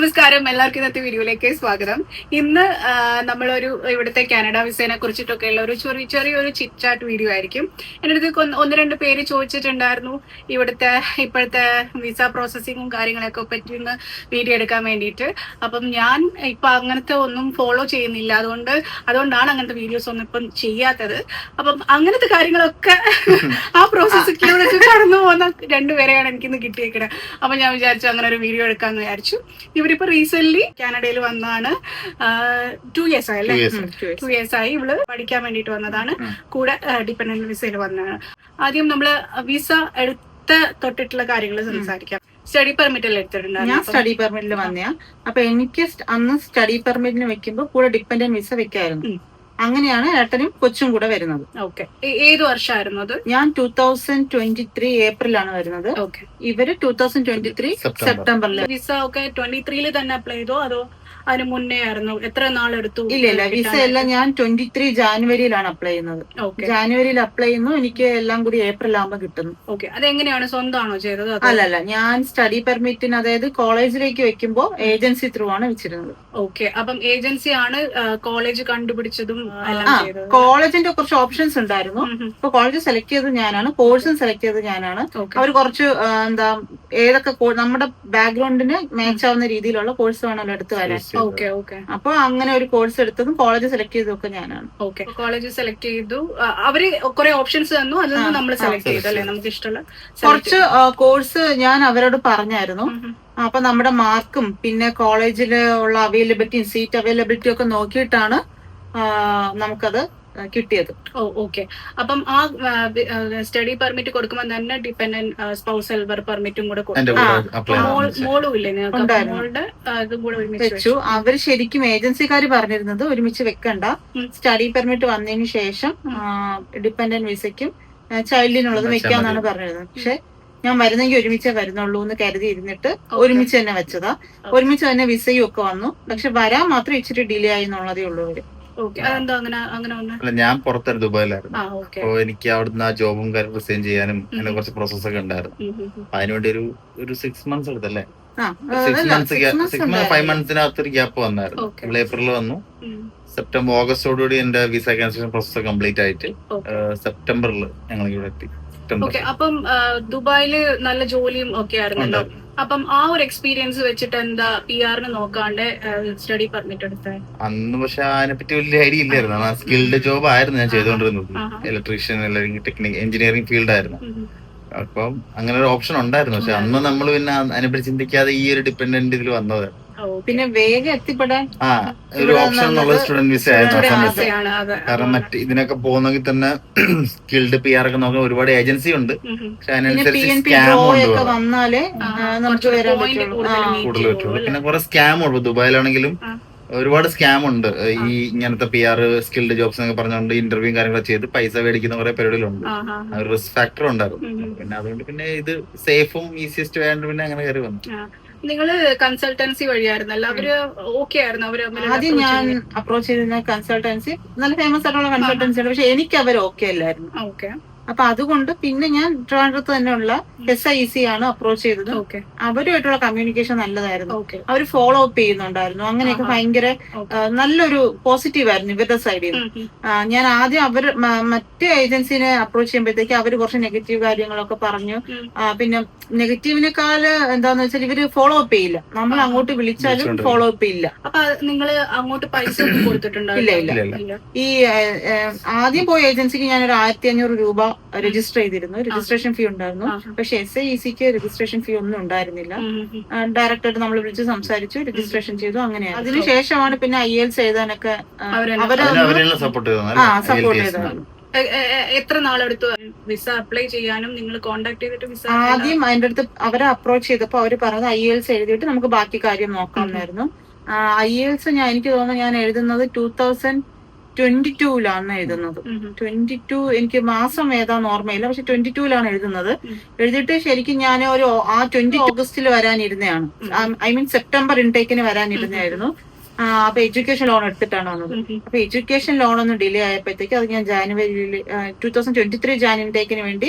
നമസ്കാരം, എല്ലാവർക്കും ഇന്നത്തെ വീഡിയോയിലേക്ക് സ്വാഗതം. ഇന്ന് നമ്മളൊരു ഇവിടുത്തെ കാനഡ വിസയെ കുറിച്ചിട്ടൊക്കെയുള്ള ഒരു ചെറിയൊരു ചിറ്റ് ചാറ്റ് വീഡിയോ ആയിരിക്കും. എൻ്റെ അടുത്ത് ഒന്ന് രണ്ട് പേര് ചോദിച്ചിട്ടുണ്ടായിരുന്നു ഇവിടുത്തെ ഇപ്പോഴത്തെ വിസ പ്രോസസ്സിങ്ങും കാര്യങ്ങളൊക്കെ പറ്റി ഒന്ന് വീഡിയോ എടുക്കാൻ വേണ്ടിയിട്ട്. അപ്പം ഞാൻ ഇപ്പം അങ്ങനത്തെ ഒന്നും ഫോളോ ചെയ്യുന്നില്ല, അതുകൊണ്ടാണ് അങ്ങനത്തെ വീഡിയോസ് ഒന്നും ഇപ്പം ചെയ്യാത്തത്. അപ്പം അങ്ങനത്തെ കാര്യങ്ങളൊക്കെ ആ പ്രോസസ്സിലൂടെ കടന്നു പോകുന്ന രണ്ടുപേരെയാണ് എനിക്കിന്ന് കിട്ടിയേക്കുന്നത്. അപ്പം ഞാൻ വിചാരിച്ചു അങ്ങനെ ഒരു വീഡിയോ എടുക്കാമെന്ന് വിചാരിച്ചു. ഇവരിപ്പോ റീസെന്റ് കാനഡയിൽ വന്നതാണ്. 2 years ആയല്ലേ? 2 years ആയി. ഇവള് പഠിക്കാൻ വേണ്ടിട്ട് വന്നതാണ്. കൂടെ ഡിപെൻഡന്റ് വിസയിൽ വന്നതാണ്. ആദ്യം നമ്മള് വിസ എടുത്ത തൊട്ടിട്ടുള്ള കാര്യങ്ങൾ സംസാരിക്കാം. സ്റ്റഡി പെർമിറ്റ് അല്ലേ എടുത്തിട്ടുണ്ടായിരുന്നു? ഞാൻ സ്റ്റഡി പെർമിറ്റിൽ വന്നയാ. അപ്പൊ എനിക്ക് അന്ന് സ്റ്റഡി പെർമിറ്റിന് വെക്കുമ്പോ കൂടെ ഡിപെൻഡന്റ് വിസ വെക്കായിരുന്നു. അങ്ങനെയാണ് ഏട്ടനും കൊച്ചും കൂടെ വരുന്നത്. ഓക്കെ, ഏത് വർഷമായിരുന്നു അത്? ഞാൻ 2023 ഏപ്രിലാണ് വരുന്നത്. ഓക്കെ, ഇവര് 2023 സെപ്റ്റംബറിൽ. വിസ ഒക്കെ 23 തന്നെ അപ്ലൈ ചെയ്തോ അതോ അതിന് മുന്നേ ആയിരുന്നു? എത്ര നാളെടുത്തു? ഇല്ല, വിസ എല്ലാം ഞാൻ 23 ജാനുവരിയിലാണ് അപ്ലൈ ചെയ്യുന്നത്. ജാനുവരിയിൽ അപ്ലൈ ചെയ്യുന്നു, എനിക്ക് എല്ലാം കൂടി ഏപ്രിൽ ആകുമ്പോൾ കിട്ടുന്നു. ഓക്കെ, അതെങ്ങനെയാണ്? സ്വന്തമാണോ ചെയ്തത്? അല്ലല്ല, ഞാൻ സ്റ്റഡി പെർമിറ്റിന്, അതായത് കോളേജിലേക്ക് വെക്കുമ്പോ ഏജൻസി ത്രൂ ആണ് വെച്ചിരുന്നത്. ഓക്കെ, അപ്പം ഏജൻസി ആണ് കോളേജ് കണ്ടുപിടിച്ചതും? കോളേജിന്റെ കുറച്ച് ഓപ്ഷൻസ് ഉണ്ടായിരുന്നു. ഇപ്പൊ കോളേജ് സെലക്ട് ചെയ്തത് ഞാനാണ്, കോഴ്സും സെലക്ട് ചെയ്തത് ഞാനാണ്. അവർ കുറച്ച് ഏതൊക്കെ നമ്മുടെ ബാക്ക്ഗ്രൗണ്ടിന് മാച്ച് ആവുന്ന രീതിയിലുള്ള കോഴ്സ് വേണമല്ലോ എടുത്തു വരാൻ. അപ്പൊ അങ്ങനെ ഒരു കോഴ്സ് എടുത്തതും കോളേജ് സെലക്ട് ചെയ്തതൊക്കെ ഞാനാണ്. ഓക്കെ, കോളേജ് സെലക്ട് ചെയ്തു. അവര് കുറെ ഓപ്ഷൻസ് തന്നു, അതിൽ നിന്ന് നമ്മൾ സെലക്ട് ചെയ്തു അല്ലേ? നമുക്ക് ഇഷ്ടമുള്ള കുറച്ച് കോഴ്സ് ഞാൻ അവരോട് പറഞ്ഞായിരുന്നു. അപ്പൊ നമ്മുടെ മാർക്കും പിന്നെ കോളേജില് ഉള്ള അവൈലബിലിറ്റിയും സീറ്റ് അവൈലബിലിറ്റിയും ഒക്കെ നോക്കിയിട്ടാണ് നമുക്കത് കിട്ടിയത്. ഓക്കെ, അപ്പം ആ സ്റ്റഡി പെർമിറ്റ് കൊടുക്കുമ്പോൾ തന്നെ ഡിപെൻഡന്റ് സ്പൗസൽ വർക്ക് പെർമിറ്റും കൂടെ മോളും ഇല്ലേ വെച്ചു. അവര് ശരിക്കും ഏജൻസിക്കാര് പറഞ്ഞിരുന്നത് ഒരുമിച്ച് വെക്കണ്ട, സ്റ്റഡി പെർമിറ്റ് വന്നതിന് ശേഷം ഡിപെൻഡന്റ് വിസയ്ക്കും ചൈൽഡിനുള്ളത് വെക്കാന്നാണ് പറഞ്ഞിരുന്നത്. പക്ഷെ ഞാൻ വരുന്നെങ്കിൽ ഒരുമിച്ചേ വരുന്നുള്ളൂ എന്ന് കരുതി ഇരുന്നിട്ട് ഒരുമിച്ച് തന്നെ വെച്ചതാ. ഒരുമിച്ച് തന്നെ വിസയും ഒക്കെ വന്നു. പക്ഷെ വരാൻ മാത്രം ഇച്ചിരി ഡിലേ ആയി എന്നുള്ളതേ ഉള്ളൂ. അല്ല, ഞാൻ പുറത്തായിരുന്നു, ദുബായിലായിരുന്നു. അപ്പൊ എനിക്ക് അവിടുന്ന് ആ ജോബും കാര്യം റിസൈൻ ചെയ്യാനും അങ്ങനെ കുറച്ച് പ്രോസസ് ഒക്കെ ഉണ്ടായിരുന്നു. അതിനുവേണ്ടി ഒരു 6 months എടുത്തല്ലേ? 5 monthsനകത്ത് ഒരു ഗ്യാപ്പ് വന്നായിരുന്നു. ഏപ്രിൽ വന്നു, സെപ്റ്റംബർ ഓഗസ്റ്റോടുകൂടി എന്റെ വിസ ക്യാൻസലേഷൻ പ്രോസസ് കംപ്ലീറ്റ് ആയിട്ട് സെപ്റ്റംബറിൽ ഞങ്ങൾ ഇവിടെ എത്തി. അപ്പം ദുബായില് നല്ല ജോലിയും ഒക്കെ ആയിരുന്നല്ലോ. അപ്പം ആ ഒരു എക്സ്പീരിയൻസ് വെച്ചിട്ട് എന്താ PR നോക്കാണ്ട് സ്റ്റഡി പെർമിറ്റ് എടുത്തത്? അന്ന് പക്ഷെ അതിനെപ്പറ്റി വലിയ ഐഡിയ ഇല്ലായിരുന്നു. സ്കിൽഡ് ജോബ് ആയിരുന്നു ഞാൻ ചെയ്തുകൊണ്ടിരുന്നത്. ഇലക്ട്രീഷ്യൻ അല്ലെങ്കിൽ ടെക്നിക്കൽ എഞ്ചിനീയറിംഗ് ഫീൽഡ് ആയിരുന്നു. അപ്പം അങ്ങനെ ഒരു ഓപ്ഷൻ ഉണ്ടായിരുന്നു. പക്ഷെ അന്ന് നമ്മൾ പിന്നെ അതിനെപ്പറ്റി ചിന്തിക്കാതെ ഈ ഒരു ഡിപെൻഡന്റ് ഇതിൽ വന്നത്. പിന്നെ വേഗം എത്തിപ്പെടാൻ ഒരു ഓപ്ഷൻ എന്നുള്ള സ്റ്റുഡന്റ് വിസ ആയിരുന്നു. കാരണം മറ്റ് ഇതിനൊക്കെ പോകുന്നെങ്കിൽ തന്നെ സ്കിൽഡ് PR ഒക്കെ നോക്കാൻ ഒരുപാട് ഏജൻസി ഉണ്ട്. പക്ഷെ അതിനനുസരിച്ച് സ്കാം കൂടുതൽ പറ്റുള്ളൂ. പിന്നെ കുറെ സ്കാം ഉണ്ട് ദുബായിലാണെങ്കിലും. ഒരുപാട് സ്കാം ഉണ്ട്. ഈ ഇങ്ങനത്തെ PR സ്കിൽഡ് ജോബ്സ് എന്നൊക്കെ പറഞ്ഞുകൊണ്ട് ഇന്റർവ്യൂ കാര്യങ്ങളൊക്കെ ചെയ്ത് പൈസ മേടിക്കുന്ന കുറെ പരിപാടികളുണ്ട്. ഒരു റിസ്ക് ഫാക്ടർ ഉണ്ടായിരുന്നു. പിന്നെ അതുകൊണ്ട് പിന്നെ ഇത് സേഫും ഈസിയസ്റ്റ് വേണ്ട പിന്നെ അങ്ങനെ കയറി വന്നു. നിങ്ങള് കൺസൾട്ടൻസി വഴിയായിരുന്നല്ലോ, അവര് ഓക്കെ ആയിരുന്നു? അവര് ആദ്യം ഞാൻ അപ്രോച്ച് ചെയ്തിരുന്ന കൺസൾട്ടൻസി നല്ല ഫേമസ് ആയിട്ടുള്ള കൺസൾട്ടൻസി ആണ്. പക്ഷെ എനിക്ക് അവർ ഓക്കെ അല്ലായിരുന്നു. അപ്പൊ അതുകൊണ്ട് പിന്നെ ഞാൻ ട്രിവാൻഡ്രത്ത് തന്നെയുള്ള SIEC ആണ് അപ്രോച്ച് ചെയ്തത്. അവരുമായിട്ടുള്ള കമ്മ്യൂണിക്കേഷൻ നല്ലതായിരുന്നു. അവർ ഫോളോ അപ്പ് ചെയ്യുന്നുണ്ടായിരുന്നു. അങ്ങനെയൊക്കെ ഭയങ്കര നല്ലൊരു പോസിറ്റീവ് ആയിരുന്നു ഇവരുടെ സൈഡിൽ നിന്ന്. ഞാൻ ആദ്യം മറ്റേ ഏജൻസിനെ അപ്രോച്ച് ചെയ്യുമ്പോഴത്തേക്ക് അവര് കുറച്ച് നെഗറ്റീവ് കാര്യങ്ങളൊക്കെ പറഞ്ഞു. പിന്നെ നെഗറ്റീവിനേക്കാൾ എന്താന്ന് വെച്ചാൽ ഇവര് ഫോളോ അപ്പ് ചെയ്യില്ല. നമ്മൾ അങ്ങോട്ട് വിളിച്ചാലും ഫോളോ അപ്പ് ചെയ്യില്ല. അപ്പൊ നിങ്ങള് അങ്ങോട്ട് പൈസ കൊടുത്തിട്ടുണ്ടോ? ഇല്ല. ഈ ആദ്യം പോയ ഏജൻസിക്ക് ഞാനൊരു 1500 രൂപ രജിസ്റ്റർ ചെയ്തിരുന്നു. രജിസ്ട്രേഷൻ ഫീ ഉണ്ടായിരുന്നു. പക്ഷെ SIECക്ക് രജിസ്ട്രേഷൻ ഫീ ഒന്നും ഉണ്ടായിരുന്നില്ല. ഡയറക്റ്റായിട്ട് നമ്മൾ വിളിച്ച് സംസാരിച്ചു, രജിസ്ട്രേഷൻ ചെയ്തു. അങ്ങനെയാണ്. അതിനുശേഷമാണ് പിന്നെ IELTS എഴുതാനൊക്കെ സപ്പോർട്ട് ചെയ്തത്. എത്ര നാളെടുത്തു വിസ അപ്ലൈ ചെയ്യാനും? നിങ്ങൾ കോണ്ടാക്ട് ചെയ്തിട്ട് വിസ? ആദ്യം അതിന്റെ അടുത്ത് അവരെ അപ്രോച്ച് ചെയ്തപ്പോ അവര് പറഞ്ഞത് IELTS എഴുതിയിട്ട് നമുക്ക് ബാക്കി കാര്യം നോക്കാമെന്നായിരുന്നു. IELTS എനിക്ക് തോന്നുന്നു ഞാൻ എഴുതുന്നത് 2022 എഴുതുന്നത്. 22 എനിക്ക് മാസം ഏതാന്ന് ഓർമ്മയില്ല. പക്ഷെ 22 എഴുതുന്നത്. എഴുതിയിട്ട് ശരിക്കും ഞാൻ ആ 20 ഓഗസ്റ്റിൽ വരാനിരുന്നതാണ്. I mean September ഇൻടേക്കിന് വരാനിരുന്നായിരുന്നു. അപ്പൊ എഡ്യൂക്കേഷൻ ലോൺ എടുത്തിട്ടാണ് വന്നത്. അപ്പൊ എഡ്യൂക്കേഷൻ ലോൺ ഒന്ന് ഡിലേ ആയപ്പോഴത്തേക്ക് അത് ഞാൻ ജാനുവരിയിൽ 2023 ജാനുവരി ഇൻടേക്കിന് വേണ്ടി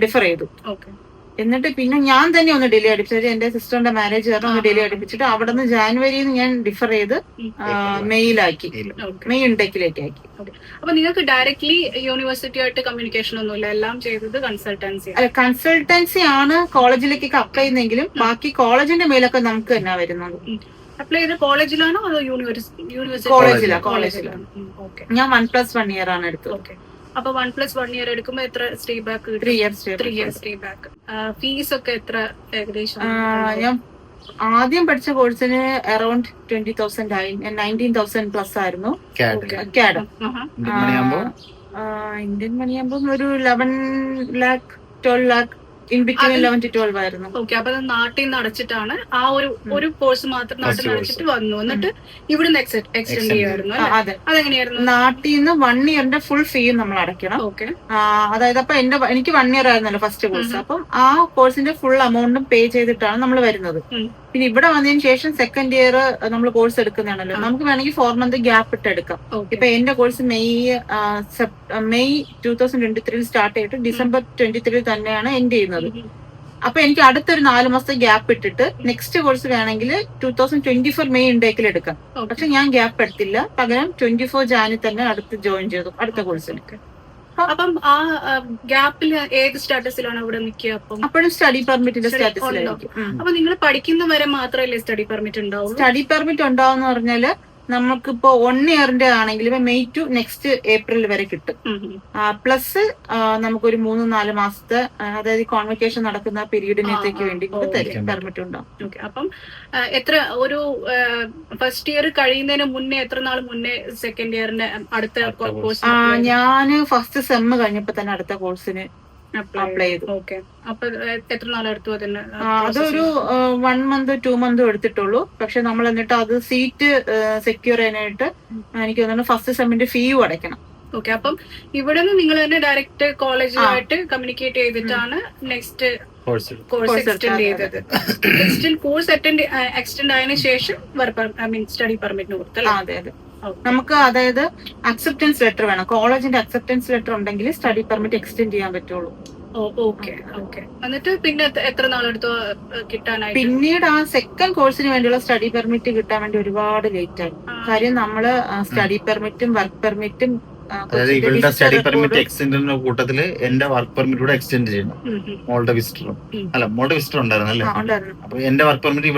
ഡിഫർ ചെയ്തു. എന്നിട്ട് പിന്നെ ഞാൻ തന്നെ ഒന്ന് ഡിലേ അടിപ്പിച്ചത് എന്റെ സിസ്റ്ററിന്റെ മാരേജ് കാരണം ഒന്ന് ഡിലേ അടിപ്പിച്ചിട്ട് അവിടെ നിന്ന് ജാനുവരിയിൽ ഞാൻ ഡിഫർ ചെയ്ത് മെയ്യിലാക്കി, മെയ് ഇൻടേക്കിലേക്ക് ആക്കി. അപ്പൊ നിങ്ങൾക്ക് ഡയറക്ട്ലി യൂണിവേഴ്സിറ്റി ആയിട്ട് കമ്മ്യൂണിക്കേഷൻ ഒന്നുമില്ല, എല്ലാം ചെയ്തത് കൺസൾട്ടൻസി? അല്ല, കൺസൾട്ടൻസി ആണ് കോളേജിലേക്കൊക്കെ അപ്ലൈ ചെയ്യുന്നെങ്കിലും ബാക്കി കോളേജിന്റെ മേലൊക്കെ നമുക്ക് തന്നെ വരുന്നത്. അപ്ലൈ ചെയ്ത് കോളേജിലാണോ അതോ യൂണിവേഴ്സിറ്റി? കോളേജിലാണ്. ഞാൻ 1+1 ഇയർ ആണ് എടുത്തത്. അപ്പൊ 1+1 ഇയർ എടുക്കുമ്പോ എത്ര stay back? 3 years stay back. Fees ഒക്കെ എത്ര ഏകദേശം? ഞാൻ ആദ്യം പഠിച്ച കോഴ്സിന് അറൌണ്ട് 20,000 ആയി. 19,000 പ്ലസ് ആയിരുന്നു CAD. ഇന്ത്യൻ മണിയാകുമ്പോ ഒരു 11 lakh 12 lakh in between 11 to 12 ആയിരുന്നു. ഓക്കെ. അപ്പൊ നാട്ടിൽ നിന്ന് അടച്ചിട്ടാണ് ആ ഒരു കോഴ്സ് മാത്രം നാട്ടിൽ നിന്ന് അടച്ചിട്ട് വന്നു, എന്നിട്ട് ഇവിടുന്ന് എക്സ്റ്റെൻഡ് ചെയ്യുമായിരുന്നു. അതെങ്ങനെയായിരുന്നു? നാട്ടിൽ നിന്ന് 1 ഇയറിന്റെ ഫുൾ ഫീയും നമ്മൾ അടയ്ക്കണം. ഓക്കെ. അതായത് അപ്പൊ എനിക്ക് 1 ഇയർ ആയിരുന്നല്ലോ ഫസ്റ്റ് കോഴ്സ്. അപ്പം ആ കോഴ്സിന്റെ ഫുൾ എമൗണ്ടും പേ ചെയ്തിട്ടാണ് നമ്മൾ വരുന്നത്. പിന്നെ ഇവിടെ വന്നതിന് ശേഷം സെക്കൻഡ് ഇയർ നമ്മൾ കോഴ്സ് എടുക്കുന്നതാണല്ലോ, നമുക്ക് വേണമെങ്കിൽ 4 month ഗ്യാപ്പ് ഇട്ട് എടുക്കാം. ഇപ്പൊ എന്റെ കോഴ്സ് മെയ് 2023 സ്റ്റാർട്ട് ചെയ്തിട്ട് December 23 തന്നെയാണ് എൻഡ് ചെയ്യുന്നത്. അപ്പൊ എനിക്ക് അടുത്തൊരു 4 മാസത്തെ ഗ്യാപ്പ് ഇട്ടിട്ട് നെക്സ്റ്റ് കോഴ്സ് വേണമെങ്കിൽ 2024 മെയ് ഇൻടേക്കിൽ എടുക്കാം. പക്ഷെ ഞാൻ ഗ്യാപ്പ് എടുത്തില്ല, പകരം 24 ജാനുവരി തന്നെ അടുത്ത് ജോയിൻ ചെയ്തു അടുത്ത കോഴ്സിന്. അപ്പം ആ ഗ്യാപ്പിൽ ഏത് സ്റ്റാറ്റസിലാണ് അവിടെ നിൽക്കുക? അപ്പോഴും സ്റ്റഡി പെർമിറ്റിന്റെ സ്റ്റാറ്റസിലായിരിക്കും. അപ്പൊ നിങ്ങൾ പഠിക്കുന്ന വരെ മാത്രമല്ലേ സ്റ്റഡി പെർമിറ്റ് ഉണ്ടാവും? സ്റ്റഡി പെർമിറ്റ് ഉണ്ടാവുന്ന പറഞ്ഞാല് നമുക്കിപ്പോ 1 ഇയറിന്റെ ആണെങ്കിൽ മെയ് ടു നെക്സ്റ്റ് ഏപ്രിൽ വരെ കിട്ടും. പ്ലസ് നമുക്കൊരു 3-4 മാസത്തെ, അതായത് കോൺവെക്കേഷൻ നടക്കുന്ന പീരീഡിനേക്ക് വേണ്ടി പെർമിറ്റ് ഉണ്ടാവും. അപ്പം എത്ര ഒരു ഫസ്റ്റ് ഇയർ കഴിയുന്നതിന് മുന്നേ എത്ര നാൾ മുന്നേ സെക്കൻഡ് ഇയറിന്റെ അടുത്ത കോഴ്സ്? ഞാന് ഫസ്റ്റ് സെം കഴിഞ്ഞപ്പോ തന്നെ അടുത്ത കോഴ്സിന് അപ്ലൈ ചെയ്തു. ഓക്കെ. അപ്പൊ എത്ര നാളെടുത്തു അതിന്? അതൊരു 1 month 2 month എടുത്തിട്ടുള്ളൂ. പക്ഷെ നമ്മൾ എന്നിട്ട് അത് സീറ്റ് സെക്യൂർ ചെയ്യാനായിട്ട് എനിക്ക് തോന്നുന്നു ഫസ്റ്റ് സെമ്മിന്റെ ഫീയും അടയ്ക്കണം. ഓക്കെ. അപ്പം ഇവിടെ നിന്ന് നിങ്ങൾ തന്നെ ഡയറക്റ്റ് കോളേജുമായിട്ട് കമ്മ്യൂണിക്കേറ്റ് ചെയ്തിട്ടാണ് നെക്സ്റ്റ് കോഴ്സ് എക്സ്റ്റെൻഡ് ചെയ്തത്. കോഴ്സ് എക്സ്റ്റെൻഡ് ആയതിനു ശേഷം സ്റ്റഡി പെർമിറ്റിന് കൊടുത്തല്ലേ? അതെ അതെ. നമുക്ക് അതായത് അക്സെപ്റ്റൻസ് ലെറ്റർ വേണം. കോളേജിന്റെ അക്സെപ്റ്റൻസ് ലെറ്റർ ഉണ്ടെങ്കിൽ സ്റ്റഡി പെർമിറ്റ് എക്സ്റ്റെൻഡ് ചെയ്യാൻ പറ്റുള്ളൂ. ഓക്കെ. എന്നിട്ട് പിന്നെ എത്ര നാളെടുത്തോ കിട്ടാനായിട്ട്? പിന്നീട് ആ സെക്കൻഡ് കോഴ്സിന് വേണ്ടിയുള്ള സ്റ്റഡി പെർമിറ്റ് കിട്ടാൻ വേണ്ടി ഒരുപാട് ലേറ്റ് ആയി. കാര്യം നമ്മള് സ്റ്റഡി പെർമിറ്റും വർക്ക് പെർമിറ്റും, അതായത് ഇവളുടെ സ്റ്റഡി പെർമിറ്റ് എക്സ്റ്റെൻഡിന്റെ കൂട്ടത്തില് എന്റെ വർക്ക് പെർമിറ്റ് കൂടെ എക്സ്റ്റെൻഡ് ചെയ്യണം. മോളുടെ വിസിറ്റർ ഉണ്ടായിരുന്നു അല്ലേ? അപ്പൊ എന്റെ വർക്ക് പെർമിറ്റ്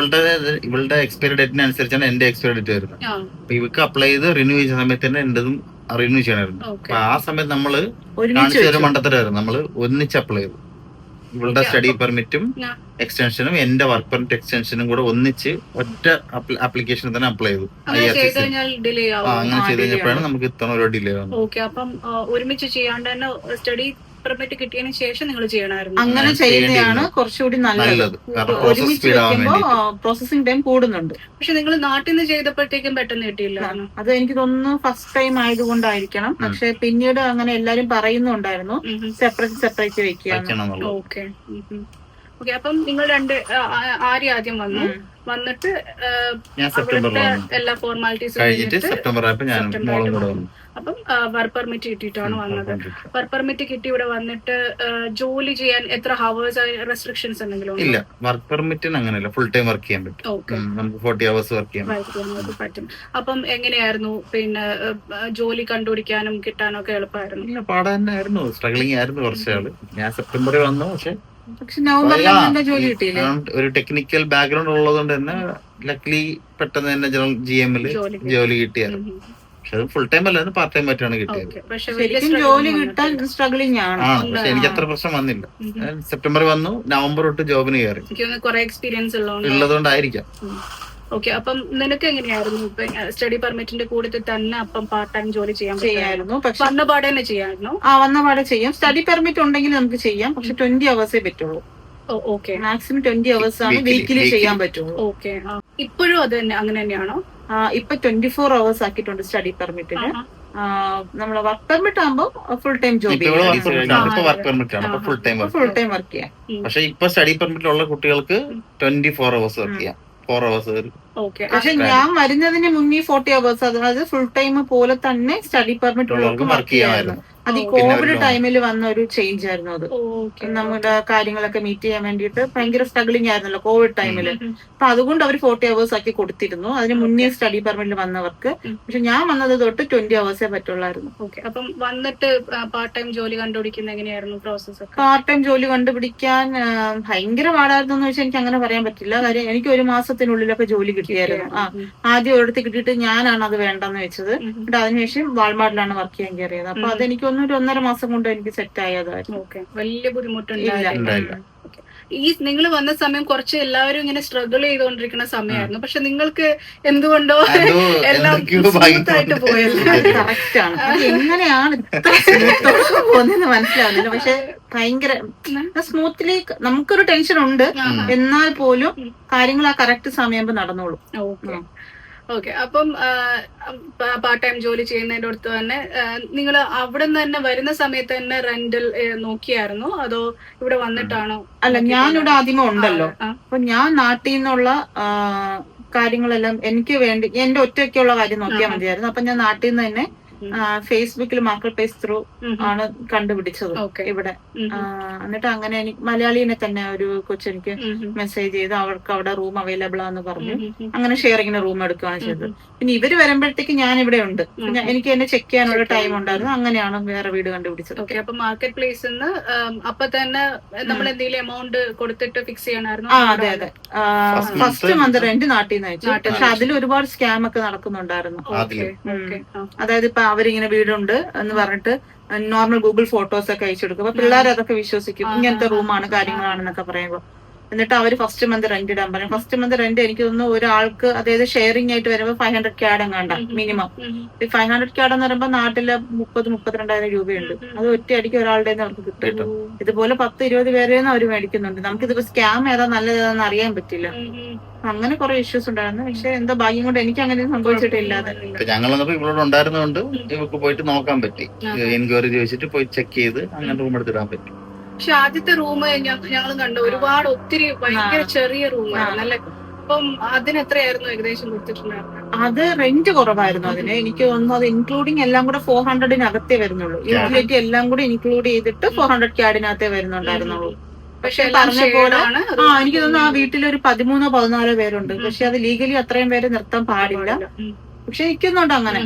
ഇവളുടെ എക്സ്പയറി ഡേറ്റിന് അനുസരിച്ചാണ് എന്റെ എക്സ്പയറി ഡേറ്റ് വരുന്നത്. അപ്പൊ ഇവക്ക് അപ്ലൈ ചെയ്ത് റിന്യൂ ചെയ്യുന്ന സമയത്ത് തന്നെ എന്റതും റിന്യൂ ചെയ്യണമായിരുന്നു. അപ്പൊ ആ സമയത്ത് നമ്മള് കാണിച്ച ഒരു മണ്ടത്തരമായിരുന്നു, നമ്മള് ഒന്നിച്ച് അപ്ലൈ ചെയ്തു. ഇവളുടെ സ്റ്റഡി പെർമിറ്റും എക്സ്റ്റൻഷനും എന്റെ വർക്ക് പെർമിറ്റ് എക്സ്റ്റൻഷനും കൂടെ ഒന്നിച്ച് ഒറ്റ ആപ്ലിക്കേഷൻ തന്നെ അപ്ലൈ ചെയ്തു. അങ്ങനെ ചെയ്ത് കഴിഞ്ഞപ്പോഴാണ് നമുക്ക് ഇത്തവണ ഒരു ഡിലേ വന്നത്. ഓക്കെ. അപ്പം ഒരുമിച്ച് ചെയ്യാണ്ട് തന്നെ സ്റ്റഡി പെർമിറ്റ് കിട്ടിയതിന് ശേഷം നിങ്ങൾ ചെയ്യണമായിരുന്നു. അങ്ങനെ ചെയ്യുന്നതാണ് കുറച്ചുകൂടി നല്ലത്. ഒരുമിച്ച് വെക്കുമ്പോ പ്രോസസിംഗ് ടൈം കൂടുന്നുണ്ട്. പക്ഷെ നിങ്ങൾ നാട്ടിൽ നിന്ന് ചെയ്തപ്പോഴത്തേക്കും പെട്ടെന്ന് കിട്ടിയില്ല. അത് എനിക്ക് തോന്നുന്നു ഫസ്റ്റ് ടൈം ആയതുകൊണ്ടായിരിക്കണം. പക്ഷെ പിന്നീട് അങ്ങനെ എല്ലാരും പറയുന്നുണ്ടായിരുന്നു സെപ്പറേറ്റ് വെക്കുക. ഓക്കെ. അപ്പം നിങ്ങൾ ആദ്യം വന്നിട്ട് എല്ലാ ഫോർമാലിറ്റീസും കഴിഞ്ഞിട്ട് സെപ്റ്റംബർ ആയപ്പോൾ ഞാൻ മോളും കൂടെ വന്നു. അപ്പം വർക്ക് പെർമിറ്റ് കിട്ടിയിട്ടാണ് വന്നത്. വർക്ക് പെർമിറ്റ് കിട്ടി ഇവിടെ വന്നിട്ട് ജോലി ചെയ്യാൻ എത്ര ഹവേഴ്സ് റെസ്ട്രിക്ഷൻസ് എന്തെങ്കിലും? ഇല്ല, വർക്ക് പെർമിറ്റിന് അങ്ങനെയല്ല, ഫുൾ ടൈം വർക്ക് ചെയ്യാൻ പറ്റും. നമുക്ക് 40 hours വർക്ക് ചെയ്യാൻ പറ്റും. അപ്പം എങ്ങനെയായിരുന്നു പിന്നെ ജോലി കണ്ടുപിടിക്കാനും കിട്ടാനും ഒക്കെ എളുപ്പമായിരുന്നു? പാടാൻ തന്നെയായിരുന്നു, സ്ട്രഗ്ലിംഗ് ആയിരുന്നു കുറച്ചാള്. ഞാൻ സെപ്റ്റംബറിൽ വന്നു. പക്ഷെ നവംബറിൽ ജോലി കിട്ടിയില്ലേ? ഒരു ടെക്നിക്കൽ ബാക്ക്ഗ്രൗണ്ട് ഉള്ളതുകൊണ്ട് തന്നെ ലക്ലി പെട്ടെന്ന് തന്നെ ജനറൽ GM ജോലി കിട്ടിയായിരുന്നു. പക്ഷെ അത് ഫുൾ ടൈം അല്ലായിരുന്നു, പാർട്ട് ടൈം ആയിട്ടാണ് കിട്ടിയത്. ശരിക്കും ജോലി കിട്ടാൻ സ്ട്രഗ്ലിംഗ് ആണ്. പക്ഷെ എനിക്ക് അത്ര പ്രശ്നം വന്നില്ല. സെപ്റ്റംബറിൽ വന്നു, നവംബർ തൊട്ട് ജോബിന് കയറി. കുറെ എക്സ്പീരിയൻസ് ഉള്ളതുകൊണ്ടായിരിക്കാം. ഓക്കെ. അപ്പം നിനക്ക് എങ്ങനെയായിരുന്നു സ്റ്റഡി പെർമിറ്റിന്റെ കൂടെ തന്നെ അപ്പം പാർട്ട് ടൈം ജോലി ചെയ്യാമായിരുന്നു? വന്ന പാടെ തന്നെ ചെയ്യാമായിരുന്നു? വന്ന പാടെ ചെയ്യാം. സ്റ്റഡി പെർമിറ്റ് ഉണ്ടെങ്കിൽ നമുക്ക് ചെയ്യാം. പക്ഷെ 20 hours പറ്റുള്ളൂ. ഓക്കെ. മാക്സിമം 20 hours ആണ് വീക്കിലി ചെയ്യാൻ പറ്റുള്ളൂ. ഓക്കെ. ഇപ്പോഴും അത് തന്നെ അങ്ങനെ തന്നെയാണോ? ഇപ്പൊ 24 hours ആക്കിയിട്ടുണ്ട് സ്റ്റഡി പെർമിറ്റിന്. നമ്മളെ വർക്ക് പെർമിറ്റ് ആകുമ്പോ full time job full time work ചെയ്യാം. പക്ഷെ ഇപ്പൊ സ്റ്റഡി പെർമിറ്റ് ഉള്ള കുട്ടികൾക്ക് 24 hours വർക്ക് ചെയ്യാം. 4 hours. പക്ഷെ ഞാൻ വരുന്നതിന് മുന്നേ 40 hours, അതായത് ഫുൾ ടൈം പോലെ തന്നെ സ്റ്റഡി പെർമിറ്റ് ഉള്ളവർക്ക് വർക്ക് ചെയ്യാമായിരുന്നു. അത് ഈ കോവിഡ് ടൈമിൽ വന്ന ഒരു ചേഞ്ച് ആയിരുന്നു അത്. നമ്മുടെ കാര്യങ്ങളൊക്കെ മീറ്റ് ചെയ്യാൻ വേണ്ടിയിട്ട് ഭയങ്കര സ്ട്രഗ്ലിംഗ് ആയിരുന്നല്ലോ കോവിഡ് ടൈമിൽ. അപ്പൊ അതുകൊണ്ട് അവർ 40 hours ആക്കി കൊടുത്തിരുന്നു അതിന് മുന്നേ സ്റ്റഡി പെർമിറ്റിൽ വന്നവർക്ക്. പക്ഷെ ഞാൻ വന്നത് തൊട്ട് 20 hours പറ്റുള്ളായിരുന്നു. അപ്പം വന്നിട്ട് പാർട്ട് ടൈം ജോലി കണ്ടുപിടിക്കുന്ന എങ്ങനെയായിരുന്നു പ്രോസസ്? പാർട്ട് ടൈം ജോലി കണ്ടുപിടിക്കാൻ ഭയങ്കര പാടായിരുന്നു എന്ന് വെച്ചാൽ എനിക്ക് അങ്ങനെ പറയാൻ പറ്റില്ല. കാര്യം എനിക്ക് 1 മാസത്തിനുള്ളിലൊക്കെ ജോലി കിട്ടിയായിരുന്നു. ആദ്യം ഒരിടത്ത് കിട്ടിയിട്ട് ഞാനാണ് അത് വേണ്ടെന്ന് വെച്ചത്. എന്നിട്ട് അതിനുശേഷം വാൾമാർട്ടിലാണ് വർക്ക് ചെയ്യാൻ കയറിയത്. അപ്പൊ അതെനിക്ക് 1.5 മാസം കൊണ്ട് എനിക്ക് സെറ്റ് ആയതായിരുന്നു. വലിയ ബുദ്ധിമുട്ടുണ്ടായില്ല. ഈ നിങ്ങൾ വന്ന സമയം കുറച്ച് എല്ലാവരും ഇങ്ങനെ സ്ട്രഗിൾ ചെയ്തുകൊണ്ടിരിക്കുന്ന സമയമായിരുന്നു. പക്ഷെ നിങ്ങൾക്ക് എന്തുകൊണ്ടോ എല്ലാം സ്മൂത്ത് ആയിട്ട് പോയല്ലോ. കറക്റ്റ് ആണ്. എങ്ങനെയാണ് പോകുന്നതെന്ന് മനസ്സിലാവുന്നില്ല. പക്ഷെ ഭയങ്കര സ്മൂത്ത്ലി നമുക്കൊരു ടെൻഷൻ ഉണ്ട്, എന്നാൽ പോലും കാര്യങ്ങൾ ആ കറക്റ്റ് സമയം നടന്നോളും. ഓക്കെ. അപ്പം പാർട്ട് ടൈം ജോലി ചെയ്യുന്നതിന്റെ അടുത്ത് തന്നെ നിങ്ങൾ അവിടെ നിന്ന് തന്നെ വരുന്ന സമയത്ത് തന്നെ റെന്റൽ നോക്കിയായിരുന്നോ അതോ ഇവിടെ വന്നിട്ടാണോ? അല്ല, ഞാനിവിടെ ആദ്യമേ ഉണ്ടല്ലോ. അപ്പൊ ഞാൻ നാട്ടിൽ നിന്നുള്ള കാര്യങ്ങളെല്ലാം എനിക്ക് വേണ്ടി എന്റെ ഒറ്റയ്ക്കുള്ള കാര്യം നോക്കിയാൽ മതിയായിരുന്നു. അപ്പൊ ഞാൻ നാട്ടിൽ നിന്ന് തന്നെ ഫേസ്ബുക്കിൽ മാർക്കറ്റ് പ്ലേസ് ത്രൂ ആണ് കണ്ടുപിടിച്ചത് ഇവിടെ. എന്നിട്ട് അങ്ങനെ എനിക്ക് മലയാളീനെ തന്നെ ഒരു കൊച്ചെനിക്ക് മെസ്സേജ് ചെയ്ത് അവർക്ക് അവിടെ റൂം അവൈലബിൾ ആണെന്ന് പറഞ്ഞു. അങ്ങനെ ഷെയറിങ്ങിന് റൂം എടുക്കുകയാണ് ചെയ്തത്. പിന്നെ ഇവര് വരുമ്പോഴത്തേക്ക് ഞാൻ ഇവിടെ ഉണ്ട്, എനിക്ക് എന്നെ ചെക്ക് ചെയ്യാനുള്ള ടൈം ഉണ്ടായിരുന്നു. അങ്ങനെയാണ് വേറെ വീട് കണ്ടുപിടിച്ചത്. അപ്പൊ മാർക്കറ്റ് പ്ലേസിൽ അപ്പൊ തന്നെ നമ്മൾ എന്തെങ്കിലും എമൗണ്ട് കൊടുത്തിട്ട് ഫിക്സ് ചെയ്യണമായിരുന്നു? അതെ അതെ. ഫസ്റ്റ് മന്ത് റെന്റ് നാട്ടിൽ നിന്ന് അയച്ചു. പക്ഷെ അതിൽ ഒരുപാട് സ്കാം ഒക്കെ നടക്കുന്നുണ്ടായിരുന്നു. അതായത് ഇപ്പൊ അവരിങ്ങനെ വീടുണ്ട് എന്ന് പറഞ്ഞിട്ട് നോർമൽ ഗൂഗിൾ ഫോട്ടോസ് ഒക്കെ അയച്ചു കൊടുക്കും. അപ്പൊ പിള്ളേർ അതൊക്കെ വിശ്വസിക്കും, ഇങ്ങനത്തെ റൂമാണ് കാര്യങ്ങളാണെന്നൊക്കെ പറയുമ്പോ. എന്നിട്ട് അവര് ഫസ്റ്റ് മന്ത് റെന്റ് ഇടാൻ പറയും. ഫസ്റ്റ് മന്ത് റെന്റ് എനിക്ക് തോന്നുന്നു ഒരാൾക്ക്, അതായത് ഷെയറിംഗ് ആയിട്ട് വരുമ്പോൾ 500 CAD എങ്ങാണ്ട മിനിമം. 500 CAD എന്ന് പറയുമ്പോൾ നാട്ടില് 30,000-32,000 രൂപയുണ്ട്. അത് ഒറ്റയടിക്ക് ഒരാളുടെ അവർക്ക് കിട്ടും. ഇതുപോലെ 10-20 പേരെന്ന് അവർ മേടിക്കുന്നുണ്ട്. നമുക്കിതിപ്പോ സ്കാം ഏതാ നല്ലതാന്ന് അറിയാൻ പറ്റില്ല. അങ്ങനെ കുറെ ഇഷ്യൂസ് ഉണ്ടായിരുന്നു. പക്ഷെ എന്താ ഭാഗ്യം കൊണ്ട് എനിക്ക് അങ്ങനെ സംഭവിച്ചിട്ടില്ല. ഞങ്ങൾ ഇവിടെ ഉണ്ടായിരുന്നതുകൊണ്ട് ഇവർക്ക് പോയിട്ട് നോക്കാൻ പറ്റി. എൻക്വയറി ചോദിച്ചിട്ട് പോയി ചെക്ക് ചെയ്ത് അങ്ങനെ റൂം എടുത്തിടാൻ പറ്റി. പക്ഷെ ആദ്യത്തെ റൂം ഞങ്ങൾ കണ്ടു, ഒരുപാട് ഒത്തിരി ഭയങ്കര ചെറിയ റൂമായിരുന്നു അല്ലെ? അപ്പം അതിന് എത്രയായിരുന്നു ഏകദേശം കൊടുത്തിട്ടുണ്ടായിരുന്നു? അത് റെന്റ് കുറവായിരുന്നു അതിന്. എനിക്ക് തോന്നുന്നു അത് ഇൻക്ലൂഡിങ് എല്ലാം കൂടെ 400-നകത്തേ വരുന്നുള്ളൂ. യൂട്ടിലിറ്റി എല്ലാം കൂടെ ഇൻക്ലൂഡ് ചെയ്തിട്ട് 400 CAD-നകത്തേ വരുന്നുണ്ടായിരുന്നുള്ളൂ. പക്ഷെ പറഞ്ഞ പോലെ എനിക്ക് തോന്നുന്നു ആ വീട്ടിൽ ഒരു 13-14 പേരുണ്ട്. പക്ഷെ അത് ലീഗലി അത്രയും പേര് നിർത്താൻ പാടില്ല. പക്ഷെ എനിക്കൊന്നുണ്ട് അങ്ങനെ.